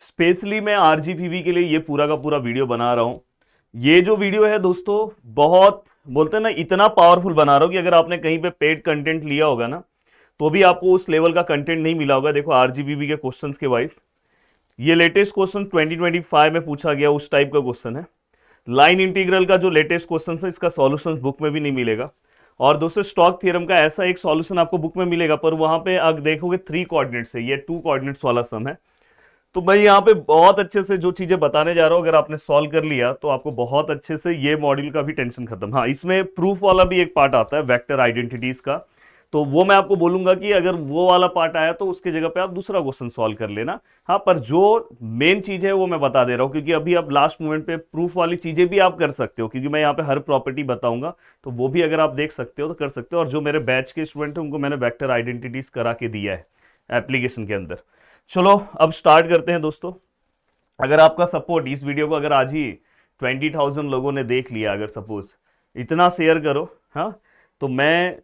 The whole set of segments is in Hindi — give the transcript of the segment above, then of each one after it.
स्पेशली मैं आरजीबीवी के लिए ये पूरा का पूरा वीडियो बना रहा हूं। ये जो वीडियो है दोस्तों, बहुत बोलते हैं ना, इतना पावरफुल बना रहा हूं कि अगर आपने कहीं पे पेड कंटेंट लिया होगा ना, तो भी आपको उस लेवल का कंटेंट नहीं मिला होगा। देखो आरजीबीवी के क्वेश्चंस के वाइज ये लेटेस्ट क्वेश्चन 2025 में पूछा गया उस टाइप का क्वेश्चन है। लाइन इंटीग्रल का जो लेटेस्ट क्वेश्चन है, इसका सॉल्यूशन बुक में भी नहीं मिलेगा। और दोस्तों स्टॉक थ्योरम का ऐसा एक सॉल्यूशन आपको बुक में मिलेगा, पर वहां पे आप देखोगे 3 कोऑर्डिनेट्स है, ये 2 कोऑर्डिनेट्स वाला सम है। तो मैं यहाँ पे बहुत अच्छे से जो चीजें बताने जा रहा हूँ, अगर आपने सॉल्व कर लिया तो आपको बहुत अच्छे से ये मॉड्यूल का भी टेंशन खत्म। हाँ, इसमें प्रूफ वाला भी एक पार्ट आता है, वेक्टर आइडेंटिटीज का, तो वो मैं आपको बोलूंगा कि अगर वो वाला पार्ट आया तो उसकी जगह पे आप दूसरा क्वेश्चन सॉल्व कर लेना। हाँ, पर जो मेन चीज है वो मैं बता दे रहा हूँ, क्योंकि अभी आप लास्ट मोमेंट पे प्रूफ वाली चीजें भी आप कर सकते हो, क्योंकि मैं यहाँ पे हर प्रॉपर्टी बताऊंगा, तो वो भी अगर आप देख सकते हो तो कर सकते हो। और जो मेरे बैच के स्टूडेंट हैं उनको मैंने वेक्टर आइडेंटिटीज करा के दिया है एप्लीकेशन के अंदर। चलो अब स्टार्ट करते हैं दोस्तों। अगर आपका सपोर्ट, इस वीडियो को अगर आज ही 20,000 लोगों ने देख लिया, अगर सपोज इतना शेयर करो, हाँ, तो मैं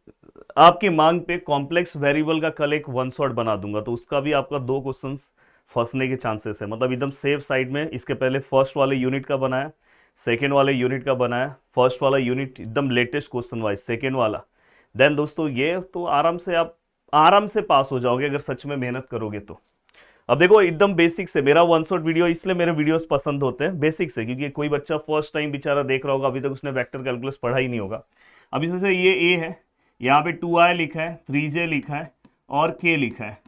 आपकी मांग पे कॉम्प्लेक्स वेरिएबल का कल एक वन शॉट बना दूंगा, तो उसका भी आपका 2 क्वेश्चंस फंसने के चांसेस है, मतलब एकदम सेफ साइड में। इसके पहले फर्स्ट वाले यूनिट का बनाया, सेकेंड वाले यूनिट का बनाया, फर्स्ट वाला यूनिट एकदम लेटेस्ट क्वेश्चन वाइज, सेकेंड वाला। देन दोस्तों ये तो आराम से आप आराम से पास हो जाओगे अगर सच में मेहनत करोगे तो। अब देखो एकदम बेसिक से मेरा वन शॉट वीडियो, इसलिए मेरे वीडियोस पसंद होते हैं बेसिक से, क्योंकि कोई बच्चा फर्स्ट टाइम बेचारा देख रहा होगा, अभी तक उसने वेक्टर कैलकुलस पढ़ा ही नहीं होगा। अब इसमें से ये ए है, यहाँ पे 2i लिखा है, 3j लिखा है और k लिखा है।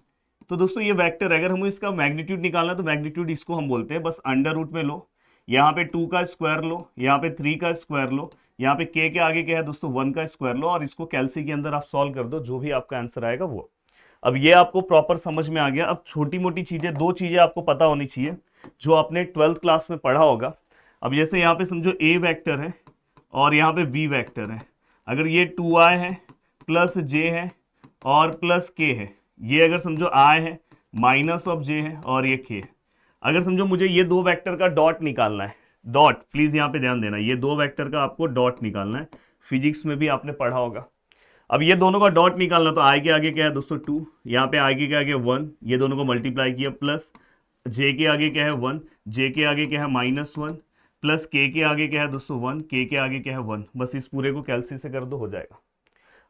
तो दोस्तों ये वेक्टर है, अगर हम इसका मैग्नीट्यूड निकालना है तो मैग्नीट्यूड इसको हम बोलते हैं बस अंडर रूट में लो, यहाँ पे 2 का स्क्वायर लो, यहाँ पे 3 का स्क्वायर लो, यहाँ पे k के आगे क्या है दोस्तों 1 का स्क्वायर लो, और इसको कैलसी के अंदर आप सॉल्व कर दो, जो भी आपका आंसर आएगा वो। अब ये आपको प्रॉपर समझ में आ गया। अब छोटी मोटी चीजें, 2 चीजें आपको पता होनी चाहिए जो आपने 12th क्लास में पढ़ा होगा। अब जैसे यहाँ पे समझो a वेक्टर है और यहाँ पे v वेक्टर है। अगर ये 2i है प्लस j है और प्लस k है, ये अगर समझो i है माइनस ऑफ j है और ये k है। अगर समझो मुझे ये 2 वेक्टर का डॉट निकालना है, डॉट प्लीज यहाँ पे ध्यान देना, ये 2 वेक्टर का आपको डॉट निकालना है, फिजिक्स में भी आपने पढ़ा होगा। अब ये दोनों का डॉट निकालना, तो आई के आगे क्या है दोस्तों 2, यहाँ पे आई के आगे 1, ये दोनों को मल्टीप्लाई किया, प्लस जे के आगे क्या है 1, जे के आगे क्या है -1, प्लस के आगे क्या है दोस्तों 1, के आगे क्या है 1। बस इस पूरे को कैलसी से कर दो, हो जाएगा।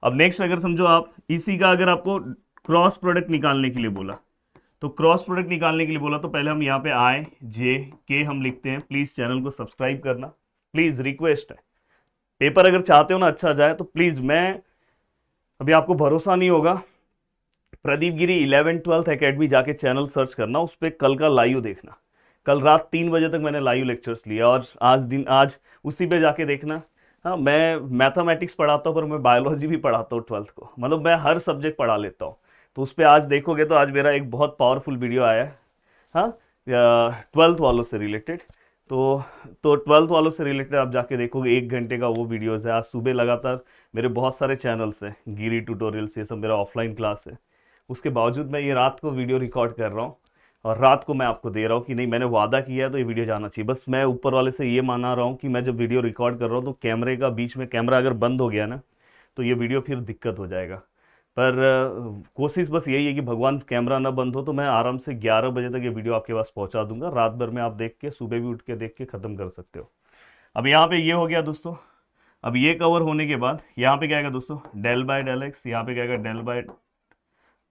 अब नेक्स्ट अगर समझो आप इसी का अगर आपको क्रॉस प्रोडक्ट निकालने के लिए बोला, तो क्रॉस प्रोडक्ट निकालने के लिए बोला तो पहले हम यहाँ पे आई जे के हम लिखते हैं। प्लीज चैनल को सब्सक्राइब करना, प्लीज रिक्वेस्ट है। पेपर अगर चाहते हो ना अच्छा जाए तो प्लीज, मैं अभी आपको भरोसा नहीं होगा, प्रदीप गिरी 11th-12th एकेडमी जाके चैनल सर्च करना, उस पर कल का लाइव देखना। कल रात 3 बजे तक मैंने लाइव लेक्चर्स लिया, और आज उसी पे जाके देखना। हाँ, मैं मैथमेटिक्स पढ़ाता हूँ पर मैं बायोलॉजी भी पढ़ाता हूँ 12th को, मतलब मैं हर सब्जेक्ट पढ़ा लेता हूँ। तो उस पर आज देखोगे तो आज मेरा एक बहुत पावरफुल वीडियो आया है, हाँ, 12th वालों से रिलेटेड। तो 12th वालों से रिलेटेड आप जाके देखोगे, 1 घंटे का वो वीडियोस है। आज सुबह लगातार मेरे बहुत सारे चैनल्स हैं, गिरी ट्यूटोरियल्स, ये सब मेरा ऑफलाइन क्लास है। उसके बावजूद मैं ये रात को वीडियो रिकॉर्ड कर रहा हूँ और रात को मैं आपको दे रहा हूँ कि नहीं, मैंने वादा किया है तो ये वीडियो जाना चाहिए। बस मैं ऊपर वाले से ये माना रहा हूँ कि मैं जब वीडियो रिकॉर्ड कर रहा हूँ तो कैमरे का बीच में कैमरा अगर बंद हो गया ना, तो ये वीडियो फिर दिक्कत हो जाएगा। पर कोशिश बस यही है कि भगवान कैमरा ना बंद हो, तो मैं आराम से 11 बजे तक ये वीडियो आपके पास पहुंचा दूंगा। रात भर में आप देख के, सुबह भी उठ के देख के ख़त्म कर सकते हो। अब यहाँ पे ये हो गया दोस्तों। अब ये कवर होने के बाद यहाँ पे क्या आएगा दोस्तों, डेल बाय डेल एक्स, यहाँ पे क्या आएगा डेल बाय,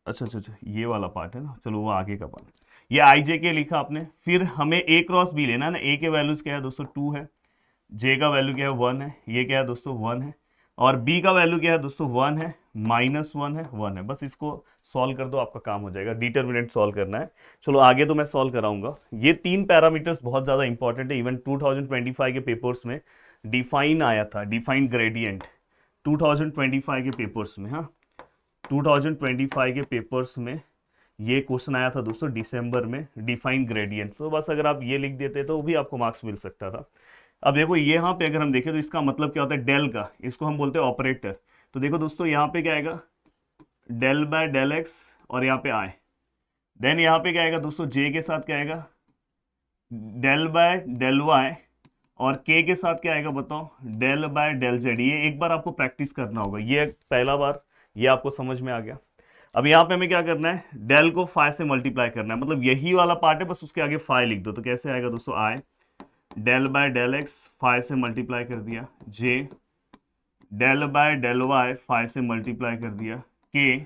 अच्छा, ये वाला पार्ट है ना, चलो वो आगे का पार्ट। ये आई जे के लिखा आपने, फिर हमें ए क्रॉस बी लेना है ना। ए के वैल्यूज क्या है दोस्तों 2 है, जे का वैल्यू क्या है 1 है, ये क्या है दोस्तों 1 है, और बी का वैल्यू क्या है दोस्तों 1 है, -1 है, 1 है। बस इसको सॉल्व कर दो, आपका काम हो जाएगा। डिटर्मिनेंट सॉल्व करना है। चलो आगे तो मैं सॉल्व कराऊंगा। ये 3 पैरामीटर्स बहुत ज़्यादा इंपॉर्टेंट है। इवन 2025 के पेपर्स में डिफाइन आया था, डिफाइंड ग्रेडियंट 2025 के पेपर्स में। हाँ, 2025 के पेपर्स में ये क्वेश्चन आया था दोस्तों दिसंबर में, डिफाइन ग्रेडियंट। तो बस अगर आप ये लिख देते तो भी आपको मार्क्स मिल सकता था। अब देखो यहाँ पे अगर हम देखें तो इसका मतलब क्या होता है, डेल का, इसको हम बोलते हैं ऑपरेटर। तो देखो दोस्तों यहाँ पे क्या आएगा, डेल बाय डेल एक्स, और यहाँ पे आए। देन यहाँ पे क्या आएगा दोस्तों, जे के साथ क्या आएगा, डेल बाय डेल वाई, और के साथ क्या आएगा बताओ, डेल बाय डेल जेड। ये एक बार आपको प्रैक्टिस करना होगा, ये पहला बार ये आपको समझ में आ गया। अब यहाँ पे हमें क्या करना है, डेल को फाइव से मल्टीप्लाई करना है, मतलब यही वाला पार्ट है, बस उसके आगे फाइव लिख दो। तो कैसे आएगा दोस्तों, i del by del x five से मल्टीप्लाई कर दिया, j del by del y five से मल्टीप्लाई कर दिया, k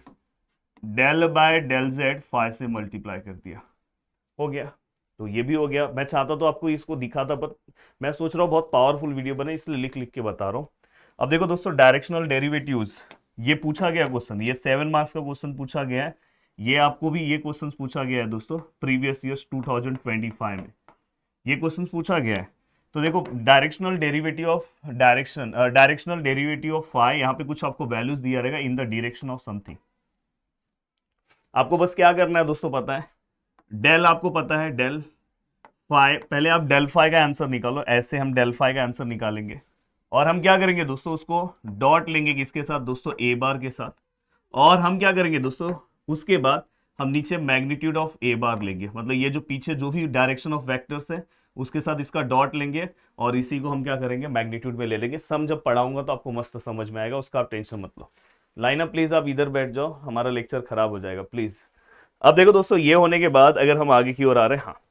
del by del z five से मल्टीप्लाई कर दिया। हो गया, तो ये भी हो गया। मैं चाहता तो आपको इसको दिखाता, पर मैं सोच रहा हूँ बहुत पावरफुल वीडियो बने, इसलिए लिख लिख के बता रहा हूँ। अब देखो दोस्तों, डायरेक्शनल डेरिवेटिव्स ये पूछा गया क्वेश्चन, ये 7 मार्क्स का क्वेश्चन पूछा गया है। ये आपको भी ये क्वेश्चन पूछा गया है दोस्तों प्रीवियस ईयर्स 2025 में, ये क्वेश्चन पूछा गया है। तो देखो, directional derivative of directional derivative of phi, यहाँ पे कुछ आपको वैल्यूज दिया रहेगा in the direction of something. आपको बस क्या करना है दोस्तों, पता है डेल, आपको पता है डेल फाई, पहले आप डेल फाई का आंसर निकालो, ऐसे हम डेल फाई का आंसर निकालेंगे और हम क्या करेंगे दोस्तों, उसको डॉट लेंगे किसके साथ दोस्तों, ए बार के साथ। और हम क्या करेंगे दोस्तों, उसके बाद हम नीचे मैग्नीट्यूड ऑफ ए बार लेंगे, मतलब ये जो पीछे जो भी डायरेक्शन ऑफ वेक्टर्स है उसके साथ इसका डॉट लेंगे और इसी को हम क्या करेंगे, मैग्नीट्यूड में ले लेंगे। सम जब पढ़ाऊंगा तो आपको मस्त समझ में आएगा, उसका आप टेंशन मत लो। लाइन अप प्लीज, आप इधर बैठ जाओ, हमारा लेक्चर खराब हो जाएगा प्लीज। अब देखो दोस्तों, ये होने के बाद अगर हम आगे की ओर आ रहे हैं, हाँ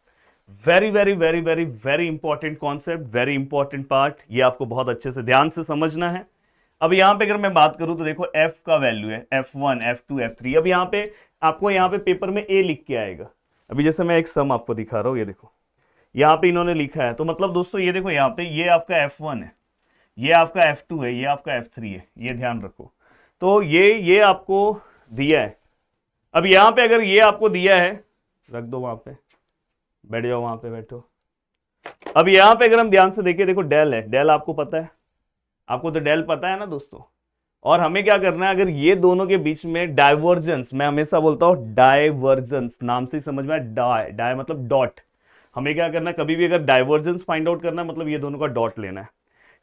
very very very very very important concept, very important part, ये आपको बहुत अच्छे से ध्यान से समझना है। अब यहाँ पे अगर मैं बात करूं तो देखो f का वैल्यू है f1 f2 f3। अब यहाँ पे आपको यहाँ पे पेपर में a लिख के आएगा। अभी जैसे मैं एक सम आपको दिखा रहा हूँ, ये देखो यहाँ पे इन्होंने लिखा है, तो मतलब दोस्तों ये देखो यहाँ पे ये आपका f1 है, ये आपका f2 है, ये आपका f3 है, ये ध्यान रखो। तो ये आपको दिया है। अब यहाँ पे अगर ये आपको दिया है, रख दो वहां पे, बैठ जाओ वहां पे बैठो। अब यहाँ पे अगर हम ध्यान से देखिए, देखो डेल है, डेल आपको पता है, आपको तो डेल पता है ना दोस्तों। और हमें क्या करना है, अगर ये दोनों के बीच में डाइवर्जेंस, मैं हमेशा बोलता हूं डाइवर्जेंस, नाम से ही समझ में आया, डाई डाई मतलब डॉट। हमें क्या करना है, कभी भी अगर डाइवर्जेंस फाइंड आउट करना है मतलब ये दोनों का डॉट लेना है।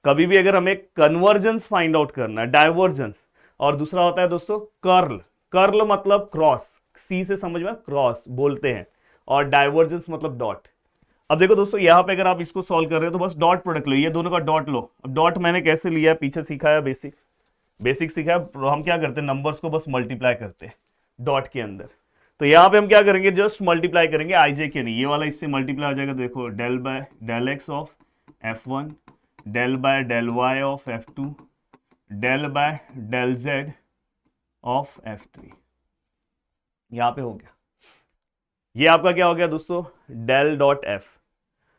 कभी भी अगर हमें कन्वर्जेंस फाइंड आउट करना है, डाइवर्जेंस, और दूसरा होता है दोस्तों कर्ल। कर्ल मतलब क्रॉस, सी से समझ में, क्रॉस बोलते हैं, और डाइवर्जेंस मतलब डॉट। अब देखो दोस्तों, यहां पे अगर आप इसको सॉल्व कर रहे हो तो बस डॉट प्रोडक्ट लो, ये दोनों का डॉट लो। अब डॉट मैंने कैसे लिया है, पीछे सिखाया, बेसिक बेसिक सिखाया। हम क्या करते हैं, नंबर्स को बस मल्टीप्लाई करते हैं डॉट के अंदर। तो यहां पे हम क्या करेंगे, जस्ट मल्टीप्लाई करेंगे, आई जे के नहीं, ये वाला इससे मल्टीप्लाई हो जाएगा। देखो del by del x of f1, del by del y of f2, del by del z of f3। यहां पे हो गया, ये आपका क्या हो गया दोस्तों, डेल डॉट एफ।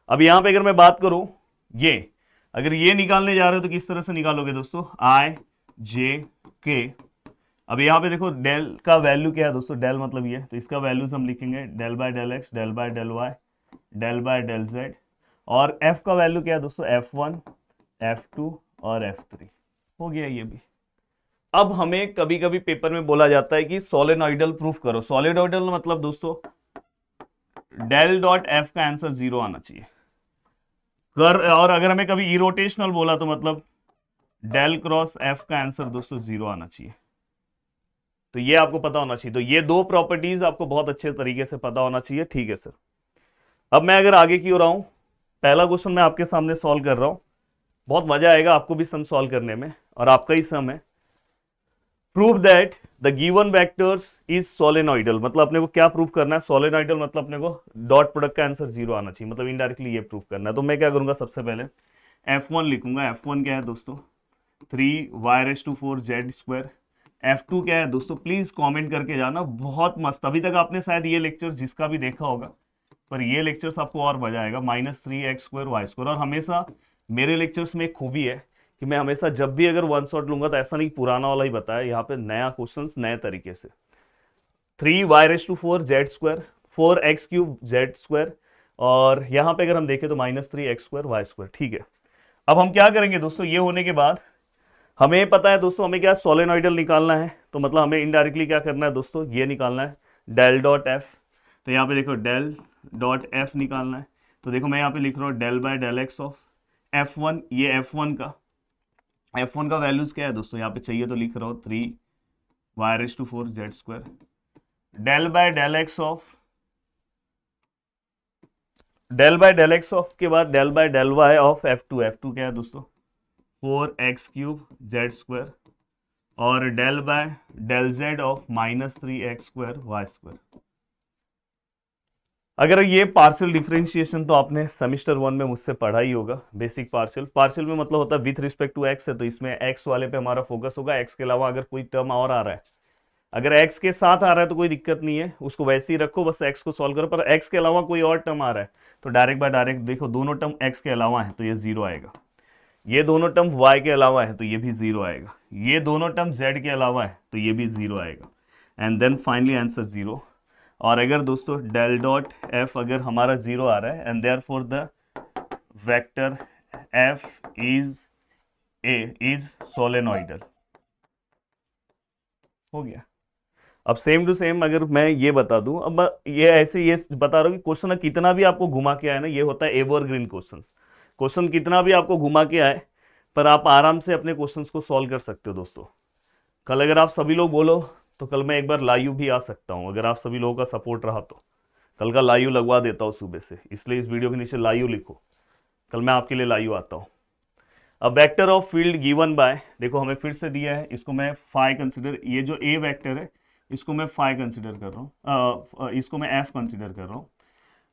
अब यहां पे अगर मैं बात करूं, ये अगर ये निकालने जा रहे हो तो किस तरह से निकालोगे दोस्तों, आई जे के। अब यहां पे देखो डेल का वैल्यू क्या है दोस्तों, डेल मतलब ये, तो इसका वैल्यूज हम लिखेंगे del by del x, del by del y, del by del z. और एफ का वैल्यू क्या है दोस्तों, f1 f2 और f3। हो गया ये भी। अब हमें कभी कभी पेपर में बोला जाता है कि सोलेनॉइडल प्रूफ करो। सोलेनॉइडल मतलब दोस्तों डेल डॉट एफ का आंसर 0 आना चाहिए। और अगर हमें कभी इरोटेशनल बोला तो मतलब डेल क्रॉस एफ का आंसर दोस्तों 0 आना चाहिए। तो ये आपको पता होना चाहिए। तो ये दो प्रॉपर्टीज आपको बहुत अच्छे तरीके से पता होना चाहिए, ठीक है सर। अब मैं अगर आगे की ओर आऊं, पहला क्वेश्चन मैं आपके सामने सॉल्व कर रहा हूं, बहुत मजा आएगा आपको भी सम सॉल्व करने में, और आपका ही सम है। Prove that the given vectors is solenoidal. मतलब अपने को क्या प्रूव करना है, सोलेनॉइडल मतलब अपने को डॉट प्रोडक्ट का आंसर 0 आना चाहिए, मतलब इनडायरेक्टली ये प्रूव करना है। तो मैं क्या करूंगा, सबसे पहले f1 लिखूंगा। f1 क्या है दोस्तों, 3y⁴z²। f2 क्या है दोस्तों, प्लीज कमेंट करके जाना, बहुत मस्त। अभी तक आपने शायद ये लेक्चर जिसका भी देखा होगा, पर ये लेक्चर्स आपको और मजा आएगा। -3x²y²। और हमेशा मेरे लेक्चर्स में एक खूबी है कि मैं हमेशा जब भी अगर वन शॉट लूंगा तो ऐसा नहीं पुराना वाला ही बताया, यहाँ पे नया क्वेश्चन नए तरीके से। 3y⁴z², 4x³ और यहाँ पे अगर हम देखें तो -3x²y²। ठीक है, अब हम क्या करेंगे दोस्तों, ये होने के बाद हमें पता है दोस्तों हमें क्या सोलेनॉइडल निकालना है, तो मतलब हमें इनडायरेक्टली क्या करना है दोस्तों, ये निकालना है डेल डॉट एफ। तो यहाँ पे देखो डेल डॉट एफ निकालना है। तो देखो मैं यहाँ पे लिख रहा हूँ del by del x of f1, ये f1 का वैल्यूज क्या है दोस्तों, यहाँ पे चाहिए तो लिख रहा हूँ 3y⁴z²। Del by del x of के बाद del by del y of f2। क्या है दोस्तों, 4x³ z²। और del by del z of -3x² y²। अगर ये पार्शियल डिफरेंशिएशन तो आपने सेमेस्टर 1 में मुझसे पढ़ा ही होगा, बेसिक पार्शियल। पार्शियल में मतलब होता है विथ रिस्पेक्ट टू एक्स है तो इसमें एक्स वाले पे हमारा फोकस होगा, एक्स के अलावा अगर कोई टर्म और आ रहा है, अगर एक्स के साथ आ रहा है तो कोई दिक्कत नहीं है, उसको वैसे ही रखो, बस एक्स को सॉल्व करो। पर एक्स के अलावा कोई और टर्म आ रहा है तो डायरेक्ट बाय डायरेक्ट देखो, दोनों टर्म एक्स के अलावा है तो ये जीरो आएगा, ये दोनों टर्म वाई के अलावा है तो ये भी जीरो आएगा, ये दोनों टर्म जेड के अलावा है तो ये भी जीरो आएगा, and then finally answer zero. और अगर दोस्तों डेल डॉट एफ अगर हमारा जीरो आ रहा है and therefore the vector F is solenoidal, हो गया। अब सेम टू सेम अगर मैं ये बता दूं, अब ये ऐसे ये बता रहा हूं कि क्वेश्चन कितना भी आपको घुमा के आए ना, ये होता है एवरग्रीन क्वेश्चन। क्वेश्चन कितना भी आपको घुमा के आए पर आप आराम से अपने क्वेश्चंस को सॉल्व कर सकते हो दोस्तों। कल अगर आप सभी लोग बोलो तो कल मैं एक बार लाइव भी आ सकता हूं, अगर आप सभी लोगों का सपोर्ट रहा तो कल का लाइव लगवा देता हूं सुबह से, इसलिए इस वीडियो के नीचे लाइव लिखो, कल मैं आपके लिए लाइव आता हूं। अब vector of field given by, देखो हमें फिर से दिया है, इसको मैं फाई कंसिडर, ये जो ए वेक्टर है इसको मैं फाई कंसिडर कर रहा हूँ, इसको मैं एफ कंसिडर कर रहा हूँ।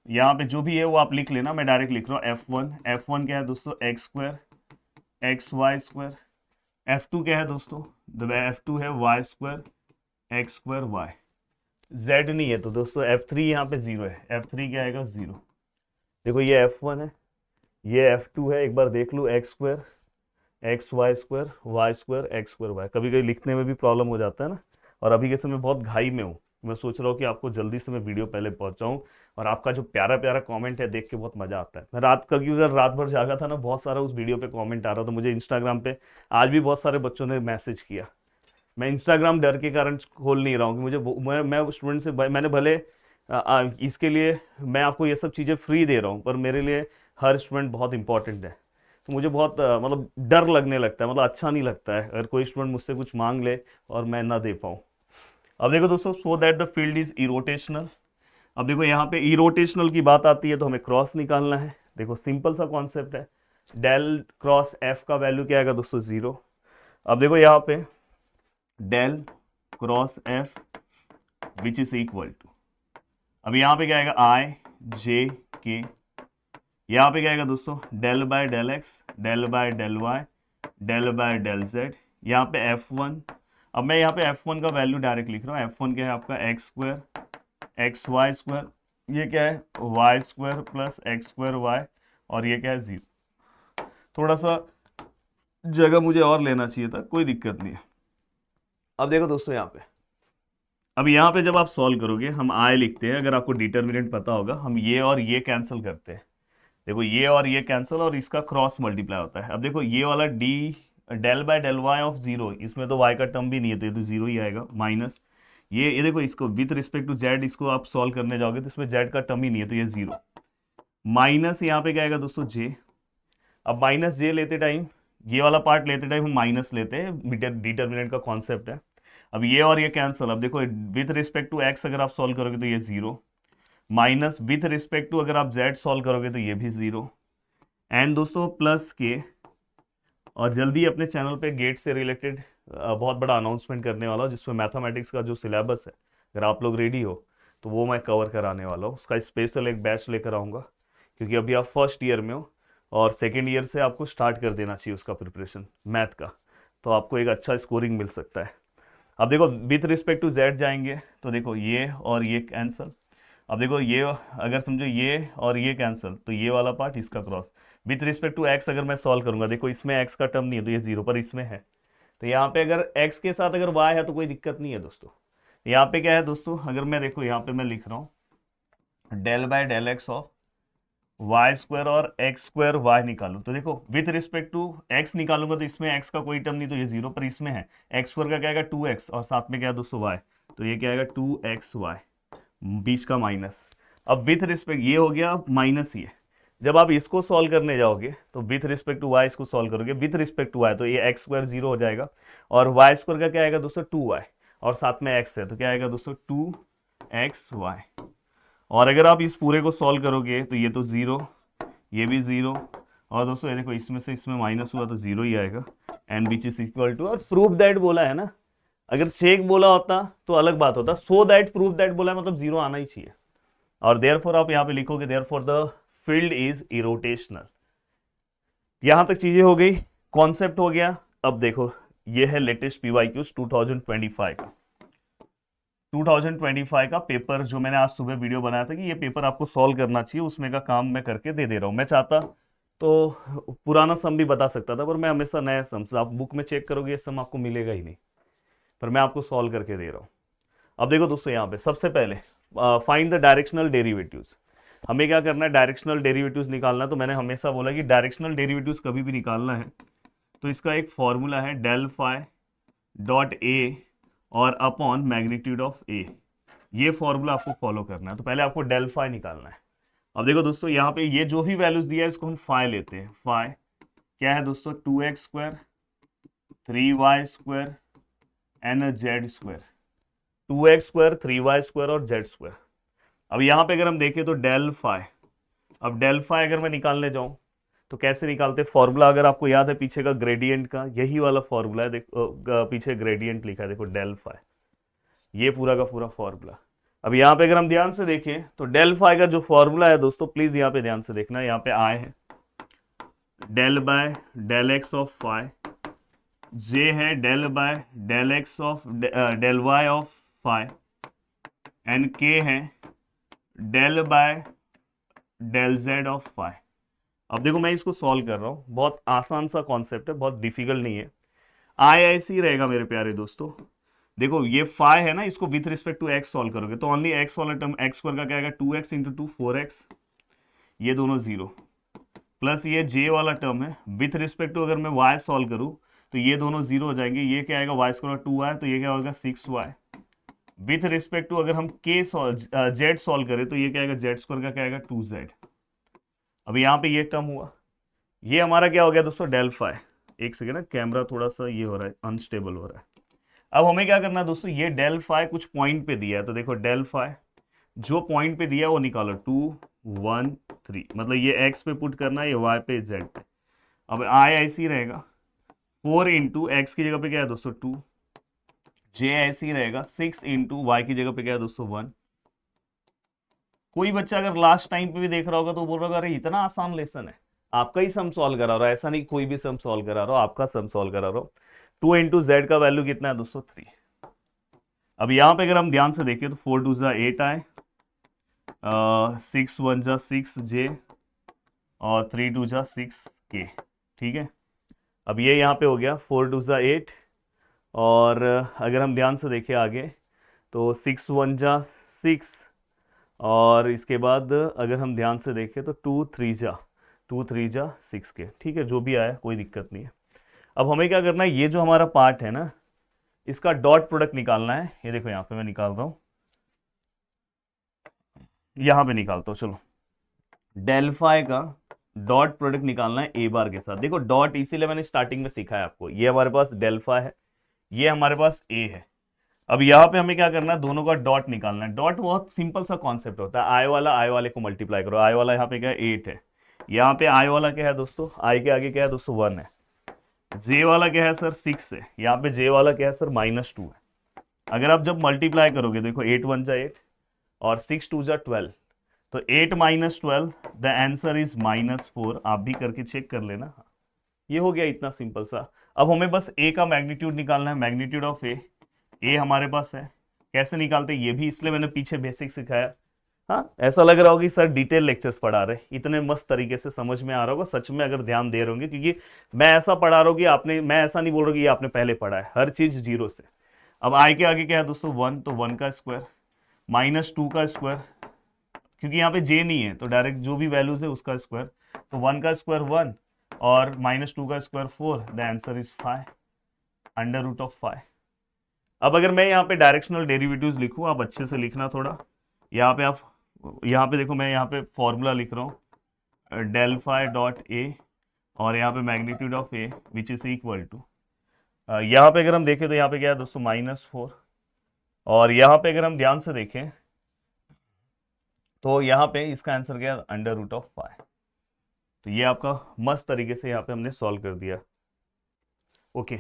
यहाँ पे जो भी है वो आप लिख लेना, मैं डायरेक्ट लिख रहा हूँ एफ1। एफ1 क्या है दोस्तों, x² xy²। f2 क्या है दोस्तों, f2 है y² x²y। z नहीं है तो दोस्तों f3 यहाँ पे जीरो है, f3 क्या आएगा, जीरो। देखो ये f1 है, ये f2 है, एक बार देख लो, x² xy² y² x²y। कभी कभी लिखने में भी प्रॉब्लम हो जाता है ना, और अभी के समय बहुत घाई में हूँ, मैं सोच रहा हूँ कि आपको जल्दी से मैं वीडियो पहले पहुंचाऊं, और आपका जो प्यारा प्यारा कमेंट है देख के बहुत मजा आता है। मैं रात का क्योंकि रात भर जागा था ना, बहुत सारा उस वीडियो पे कमेंट आ रहा था मुझे इंस्टाग्राम पे, आज भी बहुत सारे बच्चों ने मैसेज किया। मैं इंस्टाग्राम डर के कारण खोल नहीं रहा हूँ कि मुझे मैं स्टूडेंट से मैंने भले इसके लिए मैं आपको ये सब चीज़ें फ्री दे रहा हूँ, पर मेरे लिए हर स्टूडेंट बहुत इंपॉर्टेंट है। तो मुझे बहुत मतलब डर लगने लगता है, मतलब अच्छा नहीं लगता है अगर कोई स्टूडेंट मुझसे कुछ मांग ले और मैं ना दे पाऊँ। अब देखो दोस्तों, so that the field is irrotational. अब देखो यहाँ पे इरोटेशनल की बात आती है तो हमें क्रॉस निकालना है। देखो सिंपल सा कॉन्सेप्ट है, डेल क्रॉस एफ का वैल्यू क्या आएगा दोस्तों, जीरो। अब देखो यहाँ पे del cross F which is equal to, अब यहाँ पे क्या आएगा, आई जे के। यहाँ पे क्या आएगा दोस्तों, del by del x, del by del y, del by del z. यहाँ पे F1, अब मैं यहाँ पे F1 का वैल्यू डायरेक्ट लिख रहा हूँ। F1 क्या है आपका, x² xy², ये क्या है y² प्लस x²y, और ये क्या है, जीरो। थोड़ा सा जगह मुझे और लेना चाहिए था, कोई दिक्कत नहीं है। अब देखो दोस्तों यहाँ पे, अब यहाँ पे जब आप सॉल्व करोगे, हम आई लिखते हैं, अगर आपको डिटर्मिनेंट पता होगा, हम ये और ये कैंसिल करते हैं। देखो ये और ये कैंसिल और इसका क्रॉस मल्टीप्लाई होता है। अब देखो ये वाला d del by del y of zero, इसमें तो वाई का टर्म भी नहीं है तो ये तो जीरो ही आएगा, माइनस ये देखो इसको विथ रिस्पेक्ट टू जेड, इसको आप सॉल्व करने जाओगे तो इसमें जेड का टर्म ही नहीं है तो ये जीरो, माइनस यहाँ पे क्या आएगा दोस्तों, जे। अब माइनस जे लेते टाइम, ये वाला पार्ट लेते टाइम हम माइनस लेते हैं, डिटर्मिनेंट का कॉन्सेप्ट है। अब ये और ये कैंसिल, अब देखो विथ रिस्पेक्ट टू एक्स अगर आप सॉल्व करोगे तो ये zero, minus with respect to अगर आप जेड सॉल्व करोगे तो ये भी जीरो, एंड दोस्तों प्लस के। और जल्दी अपने चैनल पे गेट से रिलेटेड बहुत बड़ा अनाउंसमेंट करने वाला हूँ, जिसमें मैथमेटिक्स का जो सिलेबस है, अगर आप लोग रेडी हो तो वो मैं कवर कराने वाला हूँ। उसका स्पेशल एक बैच लेकर आऊँगा, क्योंकि अभी आप फर्स्ट ईयर में हो और सेकेंड ईयर से आपको स्टार्ट कर देना चाहिए उसका प्रिपरेशन मैथ का, तो आपको एक अच्छा स्कोरिंग मिल सकता है। अब देखो विथ रिस्पेक्ट टू जेड जाएंगे तो देखो ये और ये कैंसल। अब देखो ये अगर समझो ये और ये कैंसिल तो ये वाला पार्ट इसका cross, with respect to x अगर मैं सॉल्व करूंगा, देखो इसमें एक्स का टर्म नहीं है तो ये जीरो, पर इसमें है तो यहाँ पे अगर एक्स के साथ अगर वाई है तो कोई दिक्कत नहीं है दोस्तों। यहाँ पे क्या है दोस्तों, अगर मैं देखो यहाँ पे मैं लिख रहा हूँ del by del x of y² और x² y निकालू, तो देखो विथ रिस्पेक्ट टू x निकालूंगा तो इसमें x का कोई टर्म नहीं तो ये जीरो, पर इसमें है x² का क्या आएगा 2x और साथ में क्या है दोस्तों y, तो ये क्या आएगा 2xy, बीच का माइनस। अब विथ रिस्पेक्ट ये हो गया माइनस, ये जब आप इसको सॉल्व करने जाओगे तो विथ रिस्पेक्ट टू वाई इसको सॉल्व करोगे, विथ रिस्पेक्ट टू वाई तो ये x² जीरो हो जाएगा, और y² का क्या आएगा दोस्तों 2y, और साथ में x है तो क्या आएगा दोस्तों 2xy। और अगर आप इस पूरे को सॉल्व करोगे तो ये तो जीरो, ये भी जीरो, और दोस्तों ये देखो इसमें से इसमें माइनस हुआ तो जीरो ही आएगा, and which is equal to, और प्रूफ दैट बोला है ना, अगर चेक बोला होता तो अलग बात होता, सो दैट प्रूफ दैट बोला है मतलब जीरो आना ही चाहिए। और देयरफॉर आप यहाँ पे लिखोगे therefore the field is irrotational. यहां तक चीजें हो गई, कॉन्सेप्ट हो गया। अब देखो ये है लेटेस्ट पीवाईक्यूज 2025 का, 2025 का पेपर जो मैंने आज सुबह वीडियो बनाया था कि ये पेपर आपको सॉल्व करना चाहिए, उसमें का काम मैं करके दे रहा हूं। मैं चाहता तो पुराना सम भी बता सकता था, पर मैं हमेशा नया सम, आप बुक में चेक करोगे ये सम आपको मिलेगा ही नहीं, पर मैं आपको सॉल्व करके दे रहा हूं। अब देखो दोस्तों, यहाँ पे सबसे पहले फाइंड द डायरेक्शनल डेरिवेटिव्स। हमें क्या करना है, डायरेक्शनल डेरिवेटिव्स निकालना। तो मैंने हमेशा बोला कि डायरेक्शनल डेरिवेटिव्स कभी भी निकालना है तो इसका एक फॉर्मूला है डेल फाई डॉट ए और अपॉन मैग्नीट्यूड ऑफ ए। ये फॉर्मूला आपको फॉलो करना है। तो पहले आपको डेल फाई निकालना है। अब देखो दोस्तों, यहाँ पे ये जो भी वैल्यूज दिया है इसको हम फाई लेते हैं। फाई क्या है दोस्तों, 2x² 3y² and z², 2x² 3y² और z²। अब यहाँ पे अगर हम देखें तो डेल फाई, अब डेल फाई अगर मैं निकालने जाऊं तो कैसे निकालते, फॉर्मूला अगर आपको याद है पीछे का ग्रेडियंट का, यही वाला फॉर्मूला है। देखो पीछे ग्रेडियंट लिखा है, देखो डेल फाई, ये पूरा का पूरा फॉर्मूला। अब यहाँ पे अगर हम ध्यान से देखें तो डेल फाई का जो फॉर्मूला है दोस्तों, प्लीज यहाँ पे ध्यान से देखना, यहाँ पे आई है del by del x of phi, j है del by del x of del y of phi, and k है del by del z of phi. अब देखो मैं इसको सॉल्व कर रहा हूँ, बहुत आसान सा कॉन्सेप्ट है, बहुत डिफिकल्ट नहीं है। आई ऐसे ही रहेगा मेरे प्यारे दोस्तों। देखो ये फाई है ना, इसको with respect to x solve करोगे तो ओनली एक्स वाला टर्म x² का क्या आएगा, 2x इंटू 2 4x, ये दोनों जीरो, प्लस ये j वाला टर्म है विथ रिस्पेक्ट टू, अगर मैं y सॉल्व करूँ तो ये दोनों जीरो हो जाएंगे। ये क्या आएगा, y² 2y, तो ये क्या होगा 6y। विथ रिस्पेक्ट टू अगर हम k z सॉल्व करें तो ये क्या आएगा, z² का क्या आएगा 2z। अब यहाँ पे ये टर्म हुआ, ये हमारा क्या हो गया दोस्तों, डेल फाई। एक सेकेंड ना, कैमरा थोड़ा सा ये हो रहा है, अनस्टेबल हो रहा है। अब हमें क्या करना है दोस्तों, ये डेल फाई कुछ पॉइंट पे दिया है, तो देखो डेल फाई जो पॉइंट पे दिया है वो निकालो, 2 1 3, मतलब ये एक्स पे पुट करना है, ये वाई पे जेड पे। अब आई ऐसी रहेगा 4 इंटू एक्स की जगह पे क्या है दोस्तों 2, जे ऐसी रहेगा 6 इंटू वाई की जगह पे क्या है दोस्तों 1। कोई बच्चा अगर लास्ट टाइम पे भी देख रहा होगा तो बोल रहा होगा अरे इतना आसान लेसन है, आपका ही सम सॉल्व करा रहा हो, ऐसा नहीं कोई भी सम सॉल्व करा रहा हो, आपका सम सॉल्व करा रहा हो। 2 इंटू जेड का वैल्यू कितना है दोस्तों 3। अब यहाँ पे अगर हम ध्यान से देखें तो 4 2 8 आए, 6 1 6 जे और 3 2 6 के, ठीक है। अब ये यहाँ पे हो गया 4 2 8, और अगर हम ध्यान से देखें आगे तो 6 1 6, और इसके बाद अगर हम ध्यान से देखें तो 2 3 6 के, ठीक है, जो भी आया कोई दिक्कत नहीं है। अब हमें क्या करना है, ये जो हमारा पार्ट है ना इसका डॉट प्रोडक्ट निकालना है। ये देखो यहाँ पे मैं निकाल रहा हूँ, यहाँ पे निकालता हूँ, चलो। डेल फाई का डॉट प्रोडक्ट निकालना है ए बार के साथ। देखो डॉट इसीलिए मैंने स्टार्टिंग में सिखाया आपको, ये हमारे पास डेल फाई है, ये हमारे पास ए है। अब यहाँ पे हमें क्या करना है, दोनों का डॉट निकालना है। डॉट बहुत सिंपल सा कॉन्सेप्ट होता है, आई वाला आई वाले को मल्टीप्लाई करो, आई वाला यहाँ पे क्या है 8 है, यहाँ पे आई वाला क्या है दोस्तों, आई के आगे क्या है दोस्तों 1 है, जे वाला क्या है सर 6 है, यहाँ पे जे वाला क्या है सर -2 है। अगर आप जब मल्टीप्लाई करोगे देखो 8 1 8 और 6 2 12, तो 8 -12 द आंसर इज -4। आप भी करके चेक कर लेना, ये हो गया इतना सिंपल सा। अब हमें बस ए का मैग्नीट्यूड निकालना है, मैग्नीट्यूड ऑफ ए हमारे पास है। कैसे निकालते हैं ये भी इसलिए मैंने पीछे बेसिक सिखाया। हाँ, ऐसा लग रहा होगा कि सर डिटेल लेक्चर्स पढ़ा रहे, इतने मस्त तरीके से समझ में आ रहा होगा सच में अगर ध्यान दे रहे होंगे, क्योंकि मैं ऐसा पढ़ा रहा हूँ कि आपने, मैं ऐसा नहीं बोल रहा कि ये आपने पहले पढ़ा है, हर चीज जीरो से। अब आई के आगे क्या है दोस्तों 1, तो 1 का स्क्वायर -2 का स्क्वायर, क्योंकि यहाँ पे जे नहीं है तो डायरेक्ट जो भी वैल्यूज है उसका स्क्वायर, तो 1 का स्क्वायर 1 और -2 का स्क्वायर 4, द आंसर इज 5 √5। अब अगर मैं यहाँ पे डायरेक्शनल डेरिवेटिव्स लिखूँ, आप अच्छे से लिखना थोड़ा, यहाँ पे आप, यहाँ पे देखो मैं यहाँ पे फॉर्मूला लिख रहा हूँ डेल फाई डॉट ए, और यहाँ पे magnitude of A which is equal to, यहाँ पे अगर हम देखें तो यहाँ पे क्या है दोस्तों -4, और यहाँ पे अगर हम ध्यान से देखें तो यहाँ पे इसका आंसर क्या है √5। तो ये आपका मस्त तरीके से यहाँ पे हमने सॉल्व कर दिया। ओके,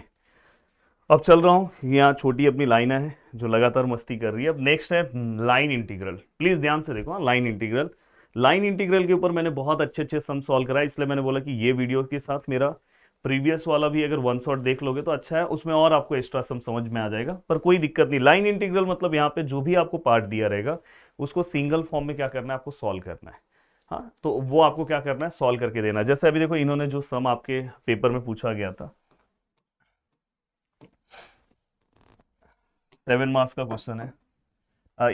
अब चल रहा हूँ, यहाँ छोटी अपनी लाइन है जो लगातार मस्ती कर रही है। अब नेक्स्ट है लाइन इंटीग्रल। प्लीज ध्यान से देखो, लाइन इंटीग्रल। लाइन इंटीग्रल के ऊपर मैंने बहुत अच्छे अच्छे सम सॉल्व कराए, इसलिए मैंने बोला कि ये वीडियो के साथ मेरा प्रीवियस वाला भी अगर वन शॉट देख लोगे तो अच्छा है, उसमें और आपको एक्स्ट्रा सम समझ में आ जाएगा। पर कोई दिक्कत नहीं, लाइन इंटीग्रल मतलब यहाँ पे जो भी आपको पार्ट दिया रहेगा उसको सिंगल फॉर्म में क्या करना है, आपको सॉल्व करना है। हाँ, तो वो आपको क्या करना है, सॉल्व करके देना है। जैसे अभी देखो, इन्होंने जो सम आपके पेपर में पूछा गया था, 7 मार्क्स का क्वेश्चन है,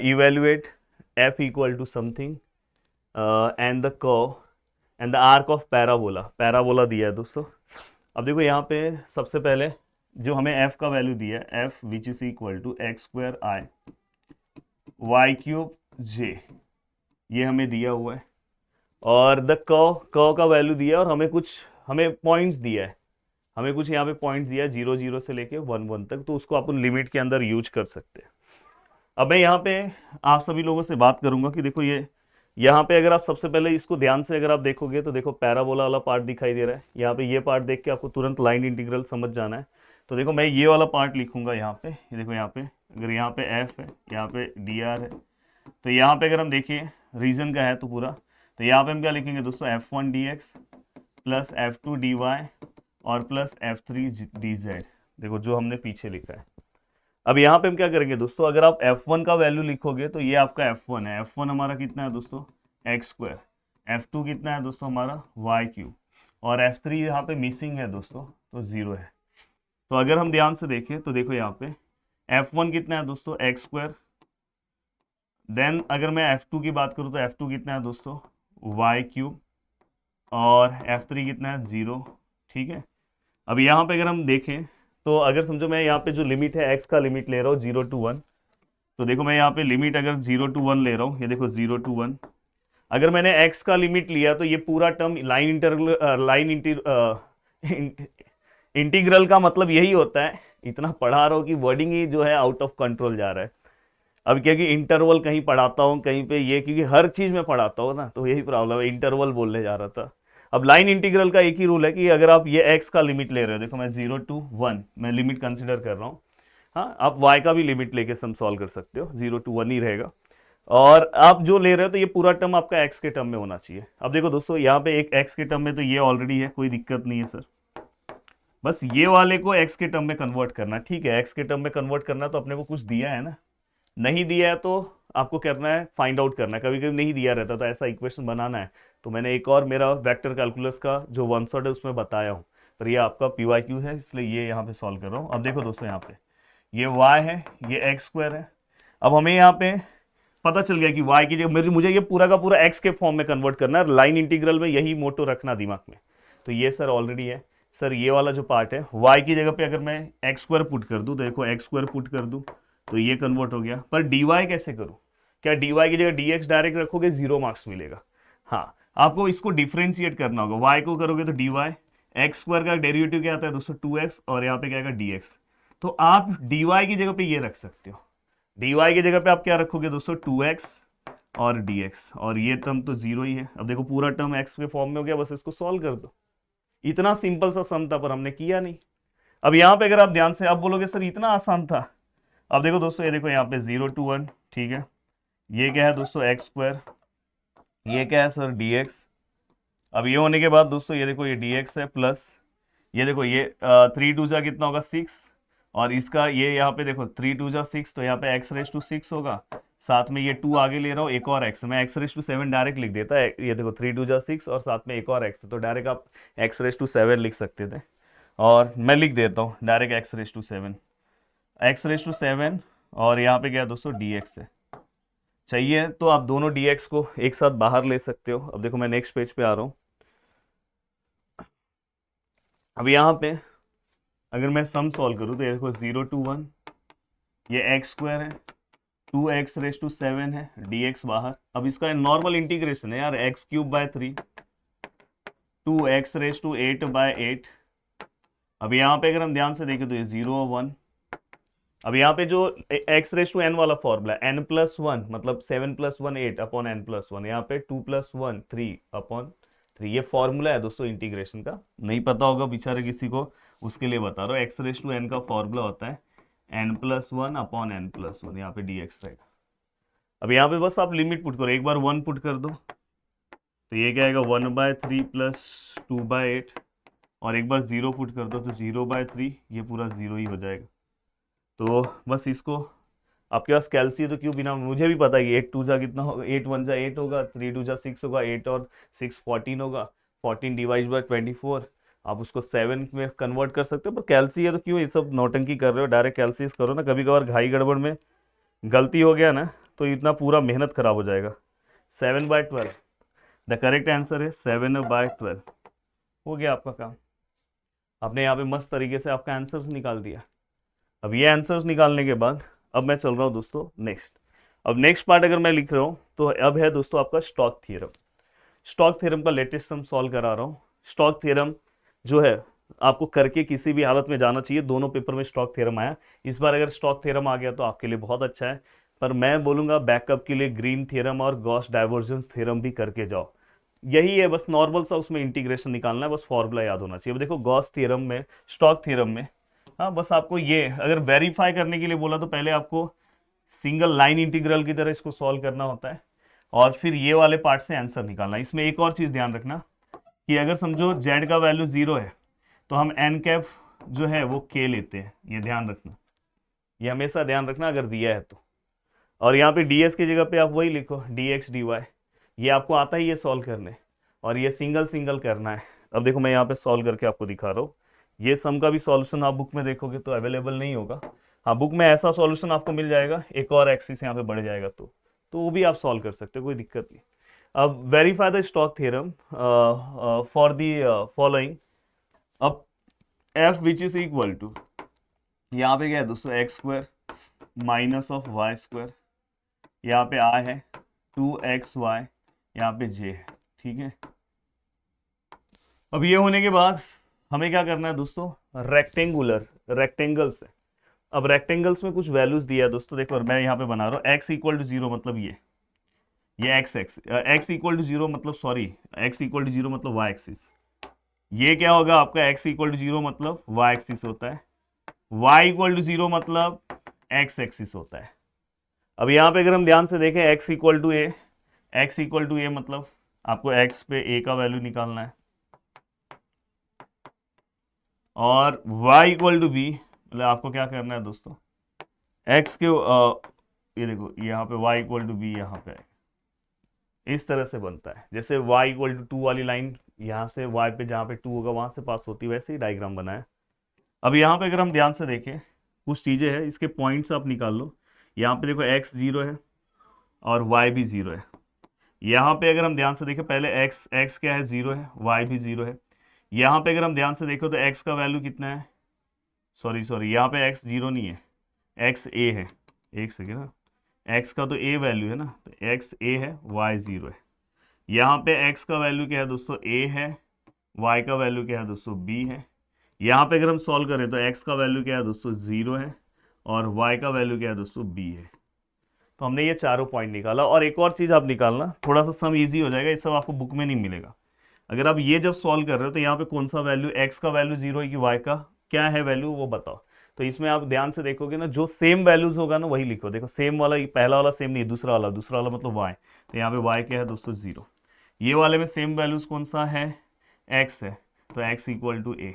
evaluate F equal to something and the curve and the arc of parabola. Parabola दिया है दोस्तों। अब देखो यहाँ पे सबसे पहले जो हमें f का वैल्यू दिया है, f which is equal to x square i y cube j, ये हमें दिया हुआ है। और द कर्व का वैल्यू दिया है, और हमें पॉइंट्स दिया है, हमें कुछ यहाँ पे पॉइंट्स दिया है 0 0 से लेके 1 1 तक, तो उसको अपन लिमिट के अंदर यूज कर सकते हैं। अब मैं यहाँ पे आप सभी लोगों से बात करूंगा कि देखो ये यहाँ पे अगर आप सबसे पहले इसको ध्यान से अगर आप देखोगे तो देखो पैराबोला वाला पार्ट दिखाई दे रहा है। यहाँ पे ये पार्ट देख के आपको तुरंत लाइन इंटीग्रल समझ जाना है। तो देखो मैं ये वाला पार्ट लिखूंगा यहाँ पे, ये देखो यहाँ पे अगर यहाँ पे एफ है, यहाँ पे डी आर है, तो यहाँ पे अगर हम देखिए रीजन का है तो पूरा, तो यहाँ पे हम क्या लिखेंगे दोस्तों, f one d x plus f two d y और plus f three d z, देखो जो हमने पीछे लिखा है। अब यहाँ पे हम क्या करेंगे दोस्तों, अगर आप f1 का वैल्यू लिखोगे तो ये आपका f1 है, f1 हमारा कितना है दोस्तों, एक्स स्क्वायर, f2 कितना है दोस्तों हमारा वाई क्यूब, और f3 यहाँ पे मिसिंग है दोस्तों, तो 0 है। तो अगर हम ध्यान से देखें तो देखो यहाँ पे f1 कितना है दोस्तों, एक्स स्क्वायर, देन अगर मैं f2 की बात करूँ तो f2 कितना है दोस्तों, वाई क्यूब, और f3 कितना है 0, ठीक है। अब यहाँ पे अगर हम देखें तो अगर समझो मैं यहाँ पे जो लिमिट है x का लिमिट ले रहा हूँ 0 to 1, तो देखो मैं यहाँ पे लिमिट अगर 0 to 1 ले रहा हूँ, ये देखो 0 to 1, अगर मैंने x का लिमिट लिया तो ये पूरा टर्म इंटीग्रल का मतलब यही होता है, इतना पढ़ा रहा हूँ कि वर्डिंग ही जो है आउट ऑफ कंट्रोल जा रहा है। अब क्या कि इंटरवल कहीं पढ़ाता हूँ कहीं पे ये, क्योंकि हर चीज में पढ़ाता हूँ ना, तो यही प्रॉब्लम है, इंटरवल बोलने जा रहा था। अब लाइन इंटीग्रल का एक ही रूल है कि अगर आप ये x का लिमिट ले रहे हो, देखो मैं 0 to 1 मैं लिमिट कंसिडर कर रहा हूँ, हाँ आप y का भी लिमिट लेके सम सॉल्व कर सकते हो, 0 to 1 ही रहेगा। और आप जो ले रहे हो तो ये पूरा टर्म आपका x के टर्म में होना चाहिए। अब देखो दोस्तों यहाँ पे एक x के टर्म में तो ये ऑलरेडी है, कोई दिक्कत नहीं है सर, बस ये वाले को x के टर्म में कन्वर्ट करना, ठीक है। x के टर्म में कन्वर्ट करना तो अपने को कुछ दिया है ना, नहीं दिया है तो आपको करना है, फाइंड आउट करना है। कभी कभी नहीं दिया रहता तो ऐसा इक्वेशन बनाना है, तो मैंने एक और मेरा वेक्टर कैलकुलस का जो वन शॉट है उसमें बताया हूँ, पर ये आपका PYQ है इसलिए ये यहाँ पे सॉल्व कर रहा हूँ। अब देखो दोस्तों यहाँ पे ये y है, ये एक्स स्क्वायर है। अब हमें यहाँ पे पता चल गया कि y की जगह मुझे ये पूरा का पूरा x के फॉर्म में कन्वर्ट करना है, लाइन इंटीग्रल में यही मोटो रखना दिमाग में। तो ये सर ऑलरेडी है सर, ये वाला जो पार्ट है y की जगह पे अगर मैं एक्स स्क्वायर पुट कर दूँ, देखो एक्स स्क्वायर पुट कर दूँ तो ये कन्वर्ट हो गया। पर dy कैसे करूं, क्या dy की जगह dx डायरेक्ट रखोगे 0 मार्क्स मिलेगा। हाँ, आपको इसको डिफ्रेंशिएट करना होगा, y को करोगे तो dy, एक्स स्क्वायर का डेरिवेटिव क्या आता है दोस्तों 2x, और यहाँ पे क्या आएगा dx, तो आप dy की जगह पे ये रख सकते हो, dy की जगह पे आप क्या रखोगे दोस्तों 2x और dx, और ये टर्म तो 0 ही है। अब देखो पूरा टर्म x के फॉर्म में हो गया, बस इसको सॉल्व कर दो। इतना सिंपल सा सम था पर हमने किया नहीं। अब यहाँ पे अगर आप ध्यान से, आप बोलोगे सर इतना आसान था। अब देखो दोस्तों, ये देखो यहाँ पे 0 to 1, ठीक है, ये क्या है दोस्तों एक्स स्क्वायर, ये क्या है सर dx। अब ये होने के बाद दोस्तों ये देखो ये dx है, प्लस ये देखो ये 3 2 जा कितना होगा 6, और इसका ये यहाँ पे देखो 3 2 जा 6, तो यहाँ पे x रेस टू 6 होगा, साथ में ये 2 आगे ले रहा हूँ, एक और x, मैं x रेस टू 7 डायरेक्ट लिख देता है, ये देखो 3 2 जा 6 और साथ में एक और x, तो डायरेक्ट आप x रेस टू 7 लिख सकते थे, और मैं लिख देता हूँ direct x raise to 7, x raise to 7, और यहाँ पे क्या है दोस्तों dx है। चाहिए तो आप दोनों dx को एक साथ बाहर ले सकते हो। अब देखो मैं नेक्स्ट पेज पे आ रहा हूँ। अब यहाँ पे अगर मैं सम सॉल्व करूँ तो ये देखो 0 to 1, ये एक्स स्क्वायर है, 2x रेस टू 7 है, dx बाहर। अब इसका नॉर्मल इंटीग्रेशन है यार, x cube by 3, 2x raise to 8/8। अब यहाँ पे अगर हम ध्यान से देखें तो ये 0 और 1। अब यहाँ पे जो x रेस टू n वाला फॉर्मूला है, n+1 मतलब 7+1 8 अपॉन n+1, यहाँ पे 2+1 3 अपॉन 3, ये फॉर्मूला है दोस्तों इंटीग्रेशन का। नहीं पता होगा बेचारे किसी को, उसके लिए बता रहा हूँ। एक्स रेस टू एन का फॉर्मूला होता है n+1 अपॉन n+1, यहाँ पे dx रहेगा। अब यहाँ पे बस आप लिमिट पुट करो, एक बार 1 पुट कर दो तो ये क्या आएगा 1/3 प्लस 2/8, और एक बार 0 पुट कर दो तो 0/3, ये पूरा 0 ही हो जाएगा। तो बस इसको, आपके पास कैलसी है तो क्यों बिना, मुझे भी पता है कि 8 2 जा कितना होगा, 8 1 जा 8 होगा, 3 2 जा 6 होगा, 8 और 6 14 होगा, 14 डिवाइड बाय 24, आप उसको 7 में कन्वर्ट कर सकते हो। पर कैलसी है तो क्यों ये सब नौटंकी कर रहे हो, डायरेक्ट कैलसीज करो ना। कभी कभार घाई गड़बड़ में गलती हो गया ना तो इतना पूरा मेहनत खराब हो जाएगा। 7/12, द करेक्ट आंसर है 7/12। हो गया आपका काम, आपने यहाँ पे मस्त तरीके से आपका आंसर्स निकाल दिया। अब ये आंसर्स निकालने के बाद अब मैं चल रहा हूँ दोस्तों नेक्स्ट। अब नेक्स्ट पार्ट अगर मैं लिख रहा हूँ तो अब है दोस्तों आपका स्टॉक थ्योरम। स्टॉक थ्योरम का लेटेस्ट सम सॉल्व करा रहा हूँ। स्टॉक थ्योरम जो है आपको करके किसी भी हालत में जाना चाहिए, दोनों पेपर में स्टॉक थ्योरम आया। इस बार अगर स्टॉक थ्योरम आ गया तो आपके लिए बहुत अच्छा है, पर मैं बोलूंगा बैकअप के लिए ग्रीन थ्योरम और गॉस डाइवर्जेंस थ्योरम भी करके जाओ। यही है बस, नॉर्मल सा उसमें इंटीग्रेशन निकालना है, बस फॉर्मूला याद होना चाहिए। अब देखो गॉस थ्योरम में, स्टॉक थ्योरम में, हाँ बस आपको ये अगर वेरीफाई करने के लिए बोला तो पहले आपको सिंगल लाइन इंटीग्रल की तरह इसको सॉल्व करना होता है, और फिर ये वाले पार्ट से आंसर निकालना है। इसमें एक और चीज ध्यान रखना कि अगर समझो z का वैल्यू 0 है तो हम n कैप जो है वो k लेते हैं, ये ध्यान रखना, ये हमेशा ध्यान रखना अगर दिया है तो। और यहाँ पे ds की जगह पे आप वही लिखो dx dy, ये आपको आता ही है सॉल्व करने, और ये सिंगल सिंगल करना है। अब देखो मैं यहाँ पे सॉल्व करके आपको दिखा रहा हूँ। ये सम का भी सॉल्यूशन आप बुक में देखोगे तो अवेलेबल नहीं होगा, हाँ बुक में ऐसा सॉल्यूशन आपको मिल जाएगा, एक और एक्सिस यहाँ पे बढ़ जाएगा तो वो भी आप सॉल्व कर सकते हो, कोई दिक्कत नहीं। अब verify the Stokes theorem for the following. अब f which is equal to, यहाँ पे क्या है दोस्तों, x² माइनस ऑफ y², यहाँ पे i है 2xy, यहाँ पे j है, ठीक है। अब ये होने के बाद हमें क्या करना है दोस्तों, रेक्टेंगल्स है। अब रेक्टेंगल्स में कुछ वैल्यूज दिया है दोस्तों, देखो मैं यहाँ पे बना रहा हूँ x=0 मतलब ये x=0 मतलब सॉरी x=0 मतलब y एक्सिस, ये क्या होगा आपका x=0 मतलब y एक्सिस होता है, y=0 मतलब x एक्सिस होता है। अब यहाँ पे अगर हम ध्यान से देखें x=a मतलब आपको x पे a का वैल्यू निकालना है, और y=b मतलब आपको क्या करना है दोस्तों, x के ये देखो यहाँ पे y=b, यहाँ पे इस तरह से बनता है, जैसे y=2 वाली लाइन यहाँ से y पे जहाँ पे 2 होगा वहां से पास होती है, वैसे ही डायग्राम बना है। अब यहाँ पे अगर हम ध्यान से देखें कुछ चीजें हैं, इसके पॉइंट्स आप निकाल लो। यहाँ पे देखो x 0 है और y भी 0 है। यहाँ पे अगर हम ध्यान से देखें पहले x क्या है, 0 है, y भी 0 है। यहाँ पे अगर हम ध्यान से देखो तो x का वैल्यू कितना है, सॉरी यहाँ पे x 0 नहीं है, x a है, एक सेकेंड ना, x का तो a वैल्यू है ना, तो x a है, y 0 है। यहाँ पे x का वैल्यू क्या है दोस्तों, a है, y का वैल्यू क्या है दोस्तों, b है। यहाँ पे अगर हम सॉल्व करें तो x का वैल्यू क्या है दोस्तों, 0 है, और y का वैल्यू क्या है दोस्तों, b है। तो हमने ये चारों पॉइंट निकाला। और एक और चीज़ आप निकालना, थोड़ा सा सम इजी हो जाएगा, ये सब आपको बुक में नहीं मिलेगा। अगर आप ये जब सॉल्व कर रहे हो तो यहाँ पे कौन सा वैल्यू, x का वैल्यू 0 है कि y का क्या है वैल्यू वो बताओ। तो इसमें आप ध्यान से देखोगे ना, जो सेम वैल्यूज होगा ना वही लिखो। देखो सेम वाला, पहला वाला सेम नहीं, दूसरा वाला मतलब y, तो यहाँ पे y क्या है दोस्तों, 0। ये वाले में सेम वैल्यूज कौन सा है, x है, तो x=a।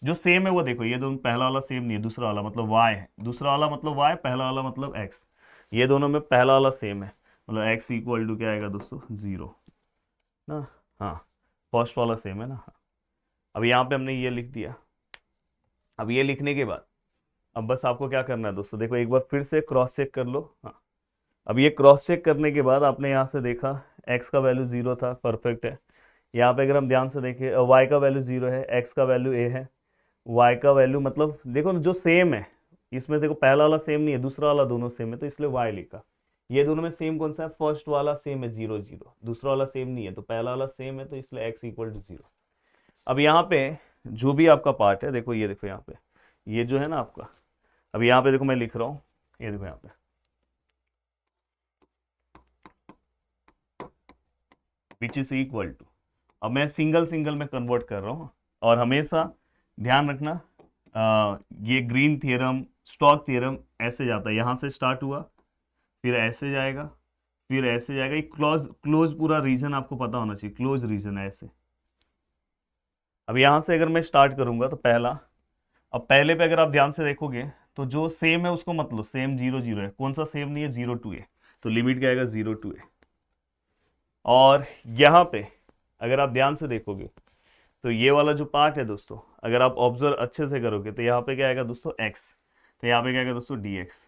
जो सेम है वो देखो, ये दोनों, पहला वाला सेम नहीं है, दूसरा वाला मतलब y है, दूसरा वाला मतलब y, पहला वाला मतलब x। ये दोनों में पहला वाला सेम है, मतलब x क्या आएगा दोस्तों, 0 ना, हाँ फर्स्ट वाला सेम है ना, हाँ। अब यहाँ पे हमने ये लिख दिया। अब ये लिखने के बाद अब बस आपको क्या करना है दोस्तों, देखो एक बार फिर से क्रॉस चेक कर लो, हाँ। अब ये क्रॉस चेक करने के बाद आपने यहाँ से देखा x का वैल्यू 0 था, परफेक्ट है। यहाँ पे अगर हम ध्यान से देखें y का वैल्यू 0 है, x का वैल्यू a है, y का वैल्यू मतलब देखो ना जो सेम है, इसमें देखो पहला वाला सेम नहीं है, दूसरा वाला दोनों सेम है, तो इसलिए y लिखा। ये दोनों में सेम कौन सा है, फर्स्ट वाला सेम है 0 0, दूसरा वाला सेम नहीं है तो पहला वाला सेम है, तो इसलिए x=0। अब यहाँ पे जो भी आपका पार्ट है, देखो ये देखो यहाँ पे ये जो है ना आपका, अब यहाँ पे देखो मैं लिख रहा हूँ, ये देखो यहाँ पे विच इज इक्वल टू, अब मैं सिंगल सिंगल में कन्वर्ट कर रहा हूँ, और हमेशा ध्यान रखना ये ग्रीन थ्योरम, स्टोक थ्योरम ऐसे जाता है, यहाँ से स्टार्ट हुआ, फिर ऐसे जाएगा, फिर ऐसे जाएगा। ये क्लोज क्लोज पूरा रीजन आपको पता होना चाहिए, क्लोज रीजन है ऐसे। अब यहाँ से अगर मैं स्टार्ट करूंगा तो पहला, अब पहले पे अगर आप ध्यान से देखोगे तो जो सेम है उसको मत लो, सेम 0 0 है, कौन सा सेम नहीं है, 0 2 है, तो लिमिट क्या आएगा 0 2 है। और यहाँ पे अगर आप ध्यान से देखोगे तो ये वाला जो पार्ट है दोस्तों, अगर आप ऑब्जर्व अच्छे से करोगे तो यहाँ पे क्या आएगा दोस्तों x, तो यहाँ पे क्या आएगा दोस्तों dx।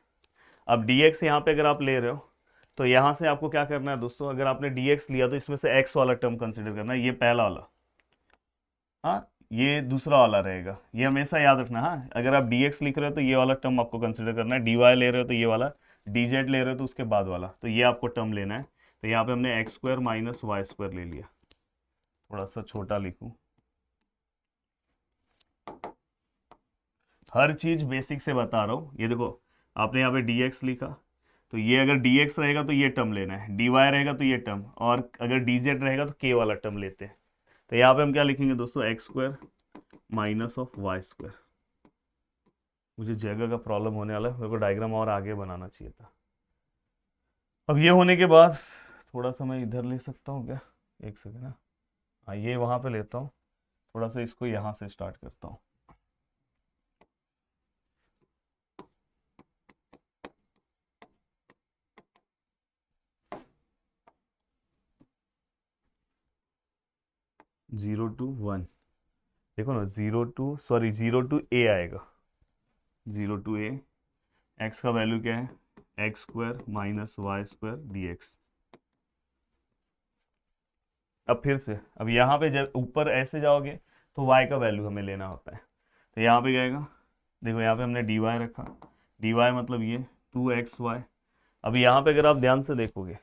अब dx यहाँ पे अगर आप ले रहे हो तो यहाँ से आपको क्या करना है दोस्तों, अगर आपने dx लिया तो इसमें से x वाला टर्म कंसिडर करना है, ये पहला वाला, हाँ ये दूसरा वाला रहेगा, ये हमेशा याद रखना। हाँ अगर आप dx लिख रहे हो तो ये वाला टर्म आपको कंसिडर करना है, dy ले रहे हो तो ये वाला, dz ले रहे हो तो उसके बाद वाला, तो ये आपको टर्म लेना है। तो यहाँ पे हमने x square minus y square ले लिया, थोड़ा सा छोटा लिखूं, हर चीज बेसिक से बता रहा हूँ। ये देखो आपने यहाँ पे dx लिखा, तो ये अगर dx रहेगा तो ये टर्म लेना है, dy रहेगा तो ये टर्म, और अगर dz रहेगा तो k वाला टर्म लेते हैं। तो यहाँ पे हम क्या लिखेंगे दोस्तों, x square minus of y square. मुझे जगह का प्रॉब्लम होने वाला है, मेरे को डायग्राम और आगे बनाना चाहिए था। अब ये होने के बाद थोड़ा सा मैं इधर ले सकता हूँ क्या, एक सेकेंड ना, हाँ ये वहाँ पे लेता हूँ, थोड़ा सा इसको यहाँ से स्टार्ट करता हूँ। जीरो टू वन, देखो ना, zero to sorry 0 to a आएगा, 0 to a, एक्स का वैल्यू क्या है, x square minus y square d x. अब फिर से, अब यहाँ पे जब ऊपर ऐसे जाओगे तो y का वैल्यू हमें लेना होता है, तो यहाँ पे क्या आएगा, देखो यहाँ पे हमने dy रखा, dy मतलब ये 2xy। अब यहाँ पे अगर आप ध्यान से देखोगे,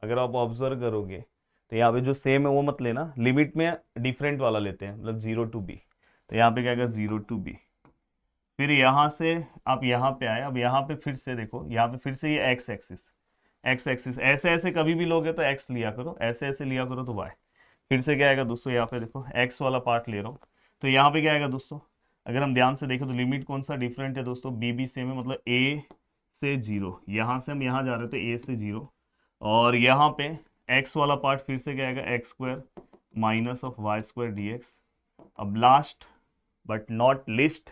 अगर आप ऑब्जर्व करोगे तो यहाँ पे जो सेम है वो मत लेना, लिमिट में डिफरेंट वाला लेते हैं, मतलब 0 to b, तो यहाँ पे क्या आएगा 0 to b। फिर यहाँ से आप यहाँ पे आए, अब यहाँ पे फिर से देखो, यहाँ पे फिर से ये एक्स एक्सिस, एक्स एक्सिस ऐसे ऐसे कभी भी लोगे तो एक्स लिया करो, ऐसे ऐसे लिया करो तो वाई। फिर से क्या आएगा दोस्तों, यहाँ पे देखो एक्स वाला पार्ट ले रहा हूँ, तो यहाँ पे क्या आएगा दोस्तों, अगर हम ध्यान से देखें तो लिमिट कौन सा डिफरेंट है दोस्तों, बी बी सेम है, मतलब ए से 0, यहाँ से हम यहाँ जा रहे थे ए से 0, और यहाँ पे एक्स वाला पार्ट फिर से क्या आएगा, x square minus of y square d x. अब लास्ट बट नॉट लिस्ट,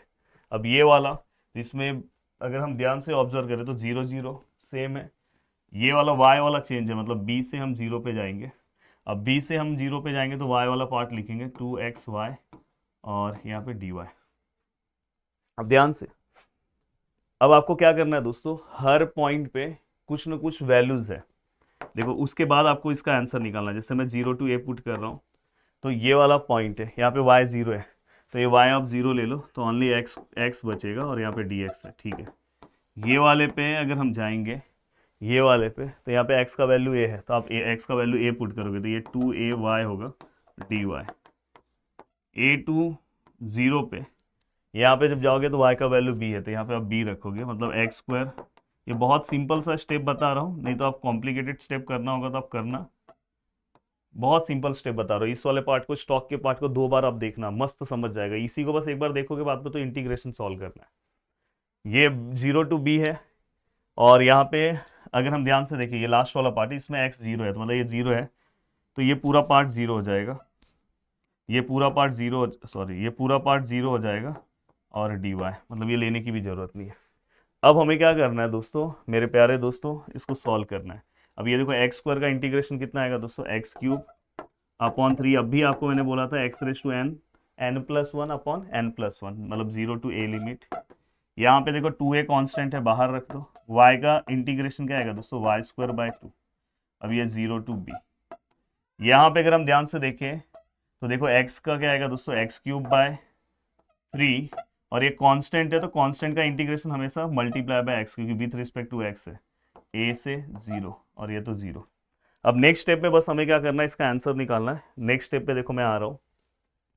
अब ये वाला, इसमें अगर हम ध्यान से ऑब्जर्व करें तो 0 0 सेम है, ये वाला y वाला चेंज है, मतलब b से हम 0 पे जाएंगे। अब b से हम 0 पे जाएंगे तो y वाला पार्ट लिखेंगे 2xy, और यहाँ पे dy। अब ध्यान से, अब आपको क्या करना है दोस्तों, हर पॉइंट पे कुछ ना कुछ वैल्यूज है, देखो उसके बाद आपको इसका आंसर निकालना है। जैसे मैं 0 to a पुट कर रहा हूँ, तो ये वाला पॉइंट है, यहाँ पे y 0 है, तो ये y आप 0 ले लो तो ओनली x बचेगा, और यहाँ पे dx है, ठीक है। ये वाले पे अगर हम जाएंगे, ये वाले पे, तो यहाँ पे x का वैल्यू a है, तो आप x का वैल्यू a पुट करोगे तो ये 2ay होगा dy। a टू 0 पे, यहाँ पे जब जाओगे तो y का वैल्यू b है, तो यहाँ पे आप b रखोगे, मतलब एक्स स्क्वायर। ये बहुत सिंपल सा स्टेप बता रहा हूँ, नहीं तो आप कॉम्प्लिकेटेड स्टेप करना होगा तो आप करना, बहुत सिंपल स्टेप बता रहा हूँ। इस वाले पार्ट को, स्टॉक के पार्ट को 2 बार आप देखना, मस्त समझ जाएगा। इसी को बस एक बार देखोगे बाद में तो इंटीग्रेशन सॉल्व करना है। ये 0 to b है, और यहाँ पे अगर हम ध्यान से देखिए ये लास्ट वाला पार्ट है, इसमें x 0 है, तो मतलब ये 0 है, तो ये पूरा पार्ट 0 हो जाएगा, ये पूरा पार्ट 0, सॉरी ये पूरा पार्ट 0 हो जाएगा, और dy, मतलब ये लेने की भी ज़रूरत नहीं है। अब हमें क्या करना है दोस्तों, मेरे प्यारे दोस्तों, इसको सॉल्व करना है। अब ये देखो एक्स स्क्वायर का इंटीग्रेशन कितना आएगा दोस्तों, एक्स क्यूब अपॉन 3, अब भी आपको मैंने बोला था x raise to n, n+1 upon n+1, मतलब 0 to a लिमिट। यहाँ पे देखो 2a कांस्टेंट है, बाहर रख दो, y का इंटीग्रेशन क्या आएगा दोस्तों, वाई स्क्वायर बाय 2। अब ये 0 to b, यहाँ पे अगर हम ध्यान से देखें तो देखो x का क्या आएगा दोस्तों, एक्स क्यूब बाय 3, और ये कांस्टेंट है तो कांस्टेंट का इंटीग्रेशन हमेशा मल्टीप्लाई बाय x, क्योंकि विथ रिस्पेक्ट टू x है, a से 0, और ये तो 0। अब नेक्स्ट स्टेप में बस हमें क्या करना है, इसका आंसर निकालना है। नेक्स्ट स्टेप पे देखो मैं आ रहा हूँ,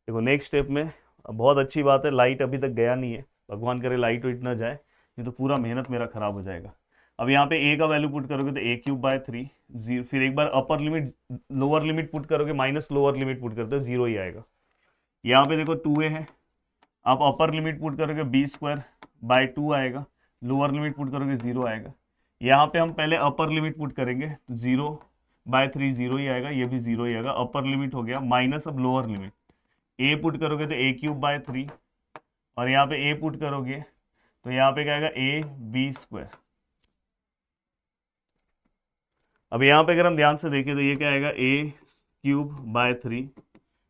देखो नेक्स्ट स्टेप में बहुत अच्छी बात है, लाइट अभी तक गया नहीं है, भगवान करे लाइट वाइट ना जाए, नहीं तो पूरा मेहनत मेरा खराब हो जाएगा। अब यहाँ पे a का वैल्यू पुट करोगे तो a क्यूब बाय 3, फिर एक बार upper limit lower limit put करोगे, माइनस लोअर लिमिट पुट करते हो 0 ही आएगा। यहाँ पे देखो 2a है, आप अपर लिमिट पुट करोगे बी स्क्वायर बाय 2 आएगा, लोअर लिमिट पुट करोगे 0 आएगा। यहाँ पे हम पहले अपर लिमिट पुट करेंगे तो 0/3 0 ही आएगा, ये भी 0 ही आएगा। अपर लिमिट हो गया माइनस अब लोअर लिमिट, ए पुट करोगे तो a³/3 और यहाँ पे ए पुट करोगे तो यहाँ पे क्या आएगा ab²। अब यहाँ पे अगर हम ध्यान से देखें तो ये क्या आएगा a³/3,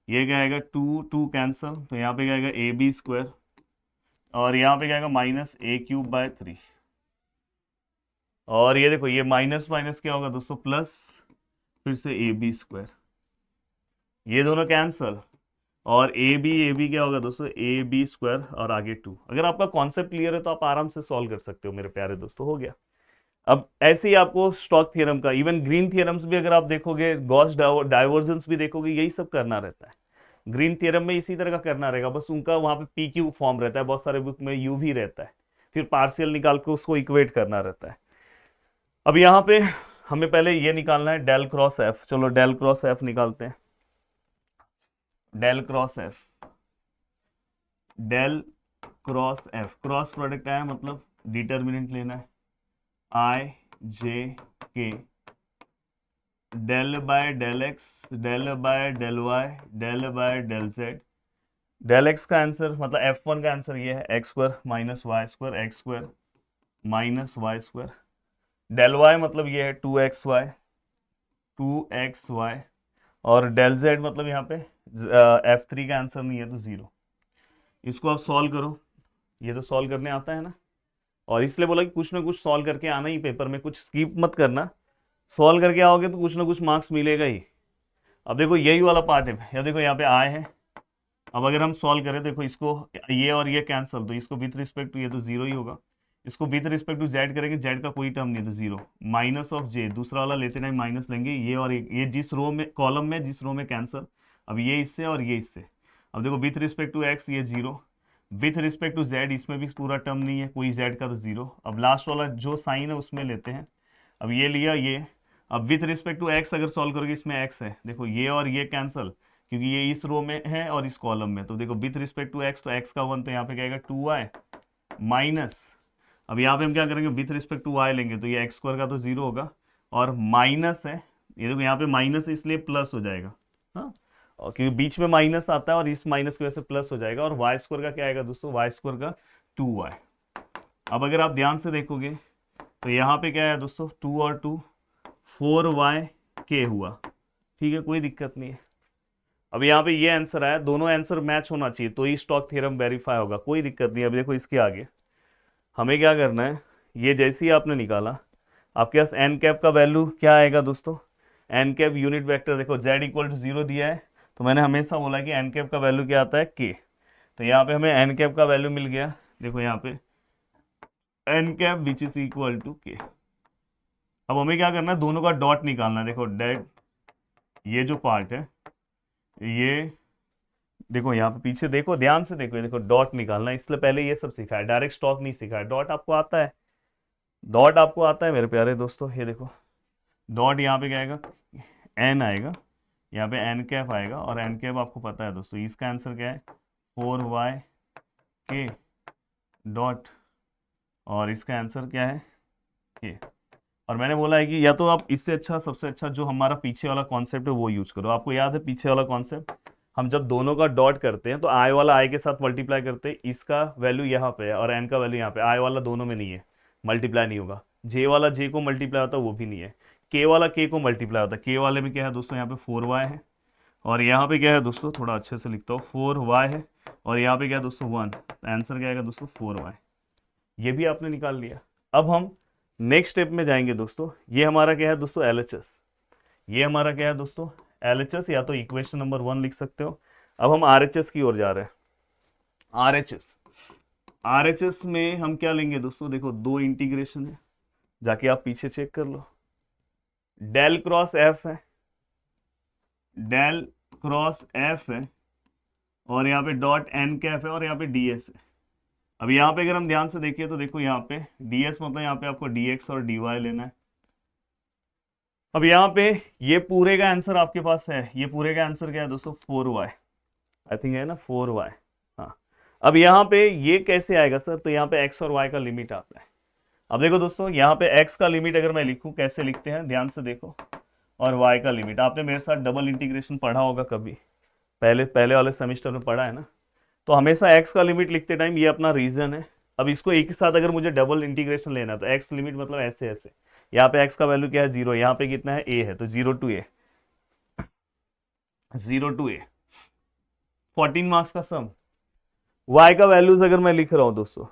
ये क्या आएगा 2 कैंसल, तो यहाँ पे क्या आएगा ab² और यहाँ पे क्या आएगा -a³/3। और ये देखो ये माइनस माइनस क्या होगा दोस्तों प्लस, फिर से ab², ये दोनों कैंसल और ए बी क्या होगा दोस्तों ab² और आगे 2। अगर आपका कॉन्सेप्ट क्लियर है तो आप आराम से सॉल्व कर सकते हो मेरे प्यारे दोस्तों, हो गया। अब ऐसे ही आपको स्टॉक थ्योरम का, इवन ग्रीन थ्योरम्स भी अगर आप देखोगे, गॉस डाइवर्जेंस भी देखोगे, यही सब करना रहता है। ग्रीन थ्योरम में इसी तरह का करना रहेगा, बस उनका वहां पे पी क्यू फॉर्म रहता है, बहुत सारे बुक में यू भी रहता है, फिर पार्शियल निकाल के उसको इक्वेट करना रहता है। अब यहाँ पे हमें पहले ये निकालना है डेल क्रॉस एफ। चलो डेल क्रॉस एफ निकालते हैं। Del cross F, del cross F, cross product आया मतलब डिटर्मिनेंट लेना है i j k, del by del x, del by del y, del by del z. Del x का आंसर मतलब F1 का आंसर ये है x² - y², x² - y²। Del Y मतलब ये है 2xy, 2xy और डेल जेड मतलब यहाँ पे F3 का आंसर नहीं है तो 0। इसको आप सॉल्व करो, ये तो सॉल्व करने आता है ना, और इसलिए बोला कि कुछ ना कुछ सॉल्व करके आना ही पेपर में, कुछ स्किप मत करना, सॉल्व करके आओगे तो कुछ ना कुछ मार्क्स मिलेगा ही। अब देखो यही वाला पार्ट है, या देखो यहाँ पे आए है। अब अगर हम सॉल्व करें देखो इसको, ये और ये कैंसल, तो इसको विथ रिस्पेक्ट टू ये तो 0 ही होगा, इसको विथ रिस्पेक्ट टू जेड करेंगे, जेड का कोई टर्म नहीं है तो 0, माइनस ऑफ जे, दूसरा वाला लेते टाइम माइनस लेंगे, ये और ये जिस रो में कॉलम में जिस रो में कैंसल, अब ये इससे और ये इससे। अब देखो विथ रिस्पेक्ट टू एक्स ये 0, विथ रिस्पेक्ट टू जेड इसमें भी पूरा टर्म नहीं है कोई जेड का तो 0। अब लास्ट वाला जो साइन है उसमें लेते हैं, अब ये लिया ये। अब विथ रिस्पेक्ट टू एक्स अगर सॉल्व करोगे, इसमें एक्स है, देखो ये और ये कैंसल क्योंकि ये इस रो में है और इस कॉलम में, तो देखो विथ रिस्पेक्ट टू एक्स, तो एक्स का 1 तो यहाँ पे क्या आएगा 2y माइनस, अब यहाँ पे हम क्या करेंगे विथ रिस्पेक्ट टू y लेंगे तो ये x² का तो 0 होगा और माइनस है, ये देखो यहाँ पे माइनस है इसलिए प्लस हो जाएगा, हाँ, और क्योंकि बीच में माइनस आता है और इस माइनस की वजह से प्लस हो जाएगा, और y² का क्या आएगा दोस्तों, y² का 2y। अब अगर आप ध्यान से देखोगे तो यहाँ पे क्या है दोस्तों 2 और 2 4y हुआ, ठीक है, कोई दिक्कत नहीं है। अब यहाँ पे ये आंसर आया, दोनों आंसर मैच होना चाहिए तो ही स्टॉक थ्योरम वेरीफाई होगा, कोई दिक्कत नहीं। अभी देखो इसके आगे हमें क्या करना है, ये जैसे ही आपने निकाला आपके पास एन कैप का वैल्यू क्या आएगा दोस्तों, एन कैप यूनिट वेक्टर, देखो z = 0 दिया है तो मैंने हमेशा बोला कि एन कैप का वैल्यू क्या आता है k, तो यहाँ पे हमें एन कैप का वैल्यू मिल गया, देखो यहाँ पे n cap which is equal to k। अब हमें क्या करना है, दोनों का डॉट निकालना है, देखो डेट ये जो पार्ट है ये देखो यहाँ पे पीछे देखो ध्यान से देखो, ये देखो डॉट निकालना है, इसलिए पहले ये सब सिखाया, डायरेक्ट स्टॉक नहीं सिखाया, डॉट आपको आता है, डॉट आपको आता है मेरे प्यारे दोस्तों। ये देखो डॉट यहाँ पे क्या आएगा, एन आएगा, यहाँ पे एन कैप आएगा, और एन कैप आपको पता है दोस्तों इसका आंसर क्या है 4y डॉट, और इसका आंसर क्या है के। और मैंने बोला है कि या तो आप इससे अच्छा, सबसे अच्छा जो हमारा पीछे वाला कॉन्सेप्ट है वो यूज करो। आपको याद है पीछे वाला कॉन्सेप्ट, हम जब दोनों का डॉट करते हैं तो आई वाला आई के साथ मल्टीप्लाई करते हैं, इसका वैल्यू यहाँ पे है और एन का वैल्यू यहाँ पे, आई वाला दोनों में नहीं है, मल्टीप्लाई नहीं होगा, जे वाला जे को मल्टीप्लाई होता है वो भी नहीं है, के वाला के को मल्टीप्लाई होता है, के वाले में क्या है दोस्तों यहाँ पे 4y है, और यहाँ पे क्या है दोस्तों थोड़ा अच्छे से लिखता हूँ 4y है, और यहाँ पे क्या है दोस्तों 1, आंसर क्या आएगा दोस्तों 4y। ये भी आपने निकाल लिया। अब हम नेक्स्ट स्टेप में जाएंगे दोस्तों, ये हमारा क्या है दोस्तों LHS, ये हमारा क्या है दोस्तों LHS, या तो इक्वेशन नंबर 1 लिख सकते हो। अब हम RHS की ओर जा रहे हैं। RHS में हम क्या लेंगे दोस्तों, देखो दो इंटीग्रेशन है, जाके आप पीछे चेक कर लो, डेल क्रॉस एफ है, डेल क्रॉस एफ है, और यहाँ पे डॉट एन कैफ है, और यहाँ पे ds है। अब यहाँ पे अगर हम ध्यान से देखिए तो देखो यहाँ पे ds मतलब यहाँ पे आपको dx और dy लेना है। अब यहाँ पे ये पूरे का आंसर आपके पास है, ये पूरे का आंसर क्या है दोस्तों 4y, आई थिंक है ना 4y, हाँ। अब यहाँ पे ये कैसे आएगा सर, तो यहाँ पे एक्स और वाई का लिमिट आता है। अब देखो दोस्तों, यहाँ पे एक्स का लिमिट अगर मैं लिखूं, कैसे लिखते हैं ध्यान से देखो, और वाई का लिमिट, आपने मेरे साथ डबल इंटीग्रेशन पढ़ा होगा कभी, पहले पहले वाले सेमेस्टर में पढ़ा है ना। तो हमेशा एक्स का लिमिट लिखते टाइम ये अपना रीजन है। अब इसको एक ही साथ अगर मुझे डबल इंटीग्रेशन लेना है तो एक्स लिमिट मतलब ऐसे ऐसे, यहाँ पे एक्स का वैल्यू क्या है 0, यहाँ पे कितना है a है, तो 0 to A, 0 to A 14 marks का सम। y का वैल्यूज अगर मैं लिख रहा हूँ दोस्तों,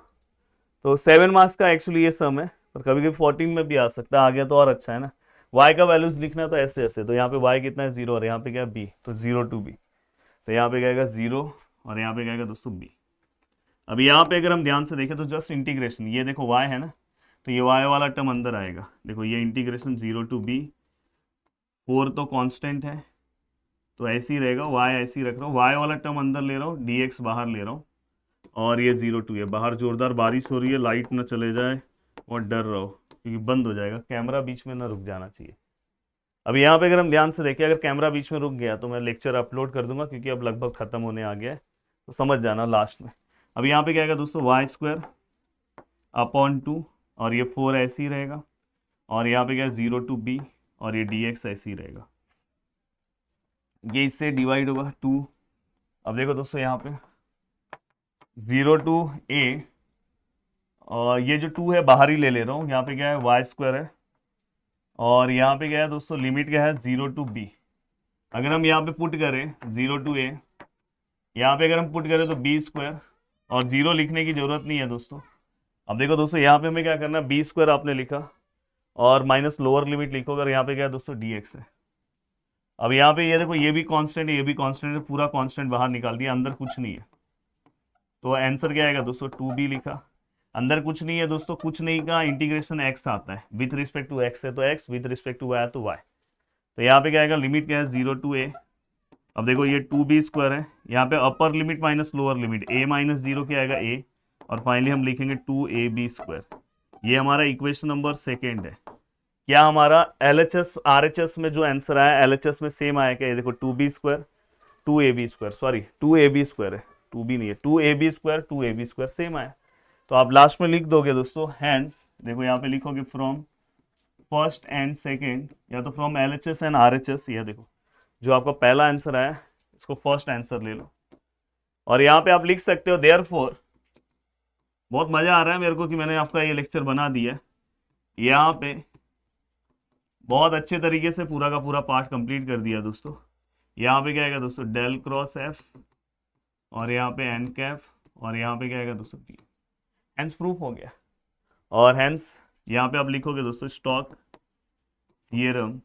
तो 7 मार्क्स का एक्चुअली ये सम है, पर कभी कभी 14 में भी आ सकता है, आ गया तो और अच्छा है ना। y का वैल्यूज लिखना तो ऐसे ऐसे, तो यहाँ पे y कितना है 0, और यहाँ पे क्या b, तो 0 टू b, तो यहाँ पे क्या आएगा 0, और यहाँ पे क्या आएगा दोस्तों b। अब यहाँ पे अगर हम ध्यान से देखें तो जस्ट इंटीग्रेशन, ये देखो y है ना, तो ये y वाला टर्म अंदर आएगा, देखो ये इंटीग्रेशन 0 टू b, 4 तो कांस्टेंट है तो ऐसे ही रहेगा, y ऐसे ही रख रहा हूँ, y वाला टर्म अंदर ले रहा हूँ, dx बाहर ले रहा हूँ, और ये 0 टू है। बाहर जोरदार बारिश हो रही है, लाइट ना चले जाए और डर रहो क्योंकि बंद हो जाएगा, कैमरा बीच में ना रुक जाना चाहिए। अब यहाँ पे अगर हम ध्यान से देखें, अगर कैमरा बीच में रुक गया तो मैं लेक्चर अपलोड कर दूंगा, क्योंकि अब लगभग खत्म होने आ गया है, तो समझ जाना लास्ट में। अब यहाँ पे क्या आएगा दोस्तों, वाई स्क्वायर अपॉन 2, और ये 4 ऐसे ही रहेगा, और यहाँ पे क्या 0 टू b, और ये dx ऐसे ही रहेगा, ये इससे डिवाइड होगा 2। अब देखो दोस्तों यहाँ पे 0 टू a, और ये जो 2 है बाहर ही ले ले रहा हूँ, यहाँ पे क्या है वाई स्क्वायर है, और यहाँ पे क्या है दोस्तों लिमिट क्या है 0 टू b। अगर हम यहाँ पे पुट करें 0 टू a, यहाँ पे अगर हम पुट करें तो b स्क्वायर, और 0 लिखने की जरूरत नहीं है दोस्तों। अब देखो दोस्तों यहाँ पे हमें क्या करना है, b स्क्वायर आपने लिखा और माइनस लोअर लिमिट लिखो, अगर यहाँ पे क्या है दोस्तों dx है। अब यहाँ पे ये देखो, ये भी कांस्टेंट है, ये भी कांस्टेंट है, पूरा कांस्टेंट बाहर निकाल दिया, अंदर कुछ नहीं है, तो आंसर क्या आएगा दोस्तों 2b लिखा। अंदर कुछ नहीं है दोस्तों, कुछ नहीं का इंटीग्रेशन x आता है, विथ रिस्पेक्ट टू x है तो x, with respect to y तो y। तो यहाँ पे क्या आएगा, लिमिट क्या है 0 टू a। अब देखो ये 2b स्क्वायर है, यहाँ पे upper limit minus lower limit, a minus 0 क्या आएगा a, और फाइनली हम लिखेंगे 2ab स्क्वायर। ये हमारा इक्वेशन नंबर सेकेंड है। क्या हमारा LHS RHS में जो आंसर आया LHS में सेम आया क्या, ये देखो 2b square 2ab square, sorry 2ab square है, 2b नहीं है, 2ab square 2ab square same आया। तो आप लास्ट में लिख दोगे दोस्तों हैंस, देखो यहाँ पे लिखोगे फ्रॉम फर्स्ट एंड सेकेंड, या तो फ्रॉम LHS एंड RHS, या देखो जो आपका पहला आंसर आया इसको फर्स्ट आंसर ले लो, और यहाँ पे आप लिख सकते हो देयरफॉर। बहुत मजा आ रहा है मेरे को कि मैंने आपका ये लेक्चर बना दिया, यहाँ पे बहुत अच्छे तरीके से पूरा का पूरा पार्ट कंप्लीट कर दिया दोस्तों। यहाँ पे क्या आएगा दोस्तों डेल क्रॉस एफ, और यहाँ पे एन कैफ, और यहाँ पे क्या आएगा दोस्तों पी, हैंस प्रूफ हो गया। और हैंस यहाँ पे आप लिखोगे दोस्तों स्टोक्स थ्योरम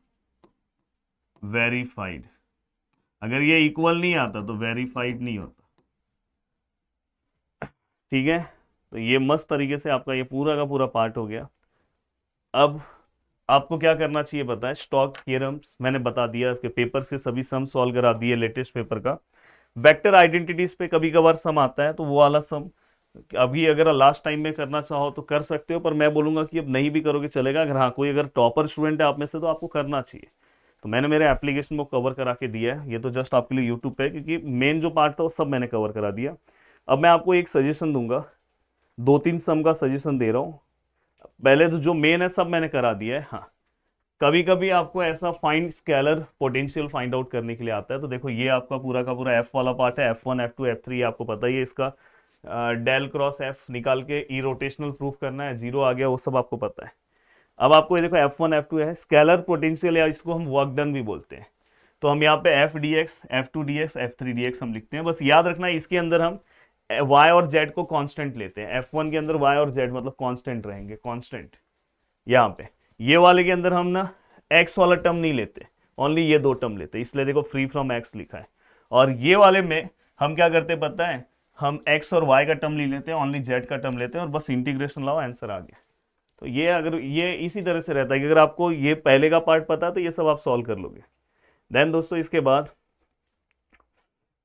वेरीफाइड। अगर ये इक्वल नहीं आता तो वेरीफाइड नहीं होता, ठीक है। तो ये मस्त तरीके से आपका ये पूरा का पूरा पार्ट हो गया। अब आपको क्या करना चाहिए पता है, स्टोक्स थ्योरम्स मैंने बता दिया, आपके पेपर्स के सभी सम सॉल्व करा दिए लेटेस्ट पेपर का। वेक्टर आइडेंटिटीज पे कभी कभार सम आता है, तो वो वाला सम अभी अगर लास्ट टाइम में करना चाहो तो कर सकते हो, पर मैं बोलूंगा कि अब नहीं भी करोगे चलेगा। अगर हाँ कोई अगर टॉपर स्टूडेंट है आप में से तो आपको करना चाहिए। तो मैंने मेरे एप्लीकेशन को कवर करा के दिया है, ये तो जस्ट आपके लिए यूट्यूब पे, क्योंकि मेन जो पार्ट था वो सब मैंने कवर करा दिया। अब मैं आपको एक सजेशन दूंगा, 2-3 सम का सजेशन दे रहा हूँ। पहले तो जो मेन है सब मैंने करा दिया है। हाँ कभी कभी आपको ऐसा find scalar potential find out करने के लिए आता है, तो देखो ये आपका पूरा का पूरा एफ वाला पार्ट है, F1 F2 F3 आपको पता ही है। इसका डेल क्रॉस एफ निकाल के ई रोटेशनल प्रूफ करना है, 0 आ गया वो सब आपको पता है। अब आपको ये देखो F1 F2 है स्केलर पोटेंशियल, या इसको हम वर्क डन भी बोलते हैं। तो हम यहाँ पे F D x F2 dx F3 dx हम लिखते हैं। बस याद रखना इसके अंदर हम y और z को कांस्टेंट लेते हैं। F1 के अंदर y और z मतलब कांस्टेंट रहेंगे, कांस्टेंट। यहाँ पे ये वाले के अंदर हम ना x वाला टर्म नहीं लेते, ओनली ये 2 टर्म लेते, इसलिए देखो फ्री फ्रॉम x लिखा है। और ये वाले में हम क्या करते पता है, हम x और y का टर्म नहीं लेते, ओनली z का टर्म लेते हैं, और बस इंटीग्रेशन लाओ आंसर आ गया। तो ये अगर ये इसी तरह से रहता है कि अगर आपको ये पहले का पार्ट पता है तो ये सब आप सॉल्व कर लोगे। देन दोस्तों इसके बाद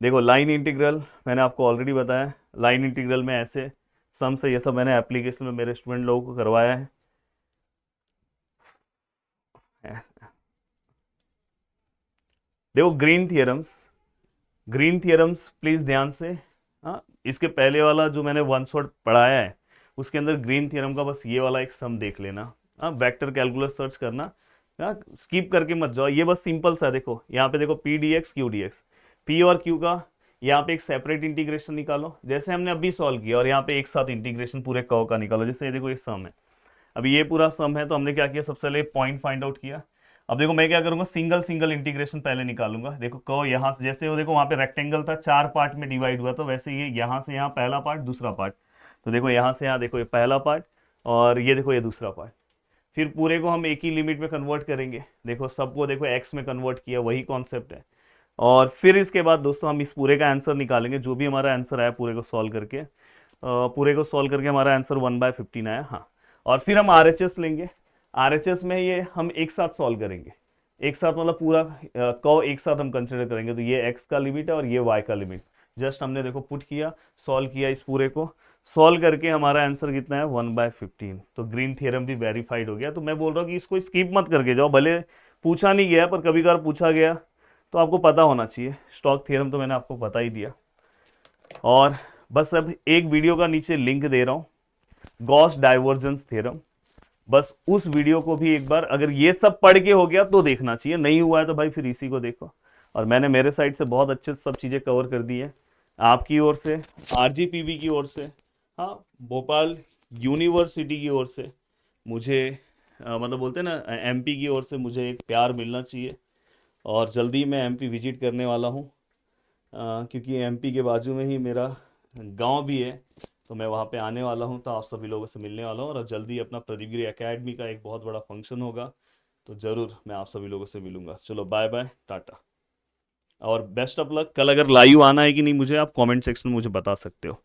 देखो लाइन इंटीग्रल मैंने आपको ऑलरेडी बताया, लाइन इंटीग्रल में ऐसे सम से ये सब मैंने एप्लीकेशन में मेरे स्टूडेंट लोगों को करवाया है। देखो green theorems, green theorems please ध्यान से, हाँ इसके पहले वाला जो मैंने वन शॉट पढ़ाया है उसके अंदर ग्रीन थ्योरम का बस ये वाला एक सम देख लेना। हाँ, वेक्टर कैलकुलस सर्च करना, हाँ, स्किप करके मत जाओ। ये बस सिंपल सा है, देखो यहाँ पे देखो P D x Q D x, P और क्यू का यहाँ पे एक सेपरेट इंटीग्रेशन निकालो जैसे हमने अभी सॉल्व किया, और यहाँ पे एक साथ इंटीग्रेशन पूरे कर्व का निकालो। जैसे ये देखो एक सम है, अभी ये पूरा सम है, तो हमने क्या किया, सबसे पहले पॉइंट फाइंड आउट किया। अब देखो मैं क्या करूंगा, सिंगल सिंगल इंटीग्रेशन पहले निकालूंगा। देखो कर्व यहाँ से, जैसे वो देखो वहां पे रेक्टेंगल था, 4 पार्ट में डिवाइड हुआ, तो वैसे ये यहाँ से यहाँ पहला पार्ट दूसरा पार्ट, तो देखो यहाँ से यहाँ देखो ये पहला पार्ट, और ये देखो ये दूसरा पार्ट। फिर पूरे को हम एक ही लिमिट में कन्वर्ट करेंगे, देखो सबको देखो एक्स में कन्वर्ट किया, वही कॉन्सेप्ट है। और फिर इसके बाद दोस्तों हम इस पूरे का आंसर निकालेंगे, जो भी हमारा आंसर आया पूरे को सॉल्व करके, पूरे को सॉल्व करके हमारा आंसर 1/15 आया। हाँ, और फिर हम RHS लेंगे। RHS में ये हम एक साथ सॉल्व करेंगे, एक साथ मतलब पूरा कर्व एक साथ हम कंसिडर करेंगे। तो ये x का लिमिट है और ये y का लिमिट, जस्ट हमने देखो पुट किया, सॉल्व किया, इस पूरे को सॉल्व करके हमारा आंसर कितना है 1/15। तो ग्रीन थ्योरम भी वेरीफाइड हो गया। तो मैं बोल रहा हूँ कि इसको स्किप मत करके जाओ, भले पूछा नहीं गया पर कभी कभार पूछा गया तो आपको पता होना चाहिए। स्टोक्स थ्योरम तो मैंने आपको बता ही दिया। और बस अब एक वीडियो का नीचे लिंक दे रहा हूँ, गॉस डाइवर्जेंस थ्योरम, बस उस वीडियो को भी एक बार, अगर ये सब पढ़ के हो गया तो देखना चाहिए, नहीं हुआ है तो भाई फिर इसी को देखो। और मैंने मेरे साइड से बहुत अच्छे से सब चीज़ें कवर कर दी है, आपकी ओर से, RGPV की ओर से, हाँ, भोपाल यूनिवर्सिटी की ओर से मुझे मतलब बोलते हैं ना MP की ओर से मुझे एक प्यार मिलना चाहिए। और जल्दी मैं MP विजिट करने वाला हूँ, क्योंकि MP के बाजू में ही मेरा गांव भी है, तो मैं वहाँ पे आने वाला हूँ, तो आप सभी लोगों से मिलने वाला हूँ। और जल्दी अपना प्रदीपगिरी एकेडमी का एक बहुत बड़ा फंक्शन होगा, तो ज़रूर मैं आप सभी लोगों से मिलूंगा। चलो बाय बाय, टाटा, और बेस्ट ऑफ लक। कल अगर लाइव आना है कि नहीं मुझे आप कमेंट सेक्शन में मुझे बता सकते हो।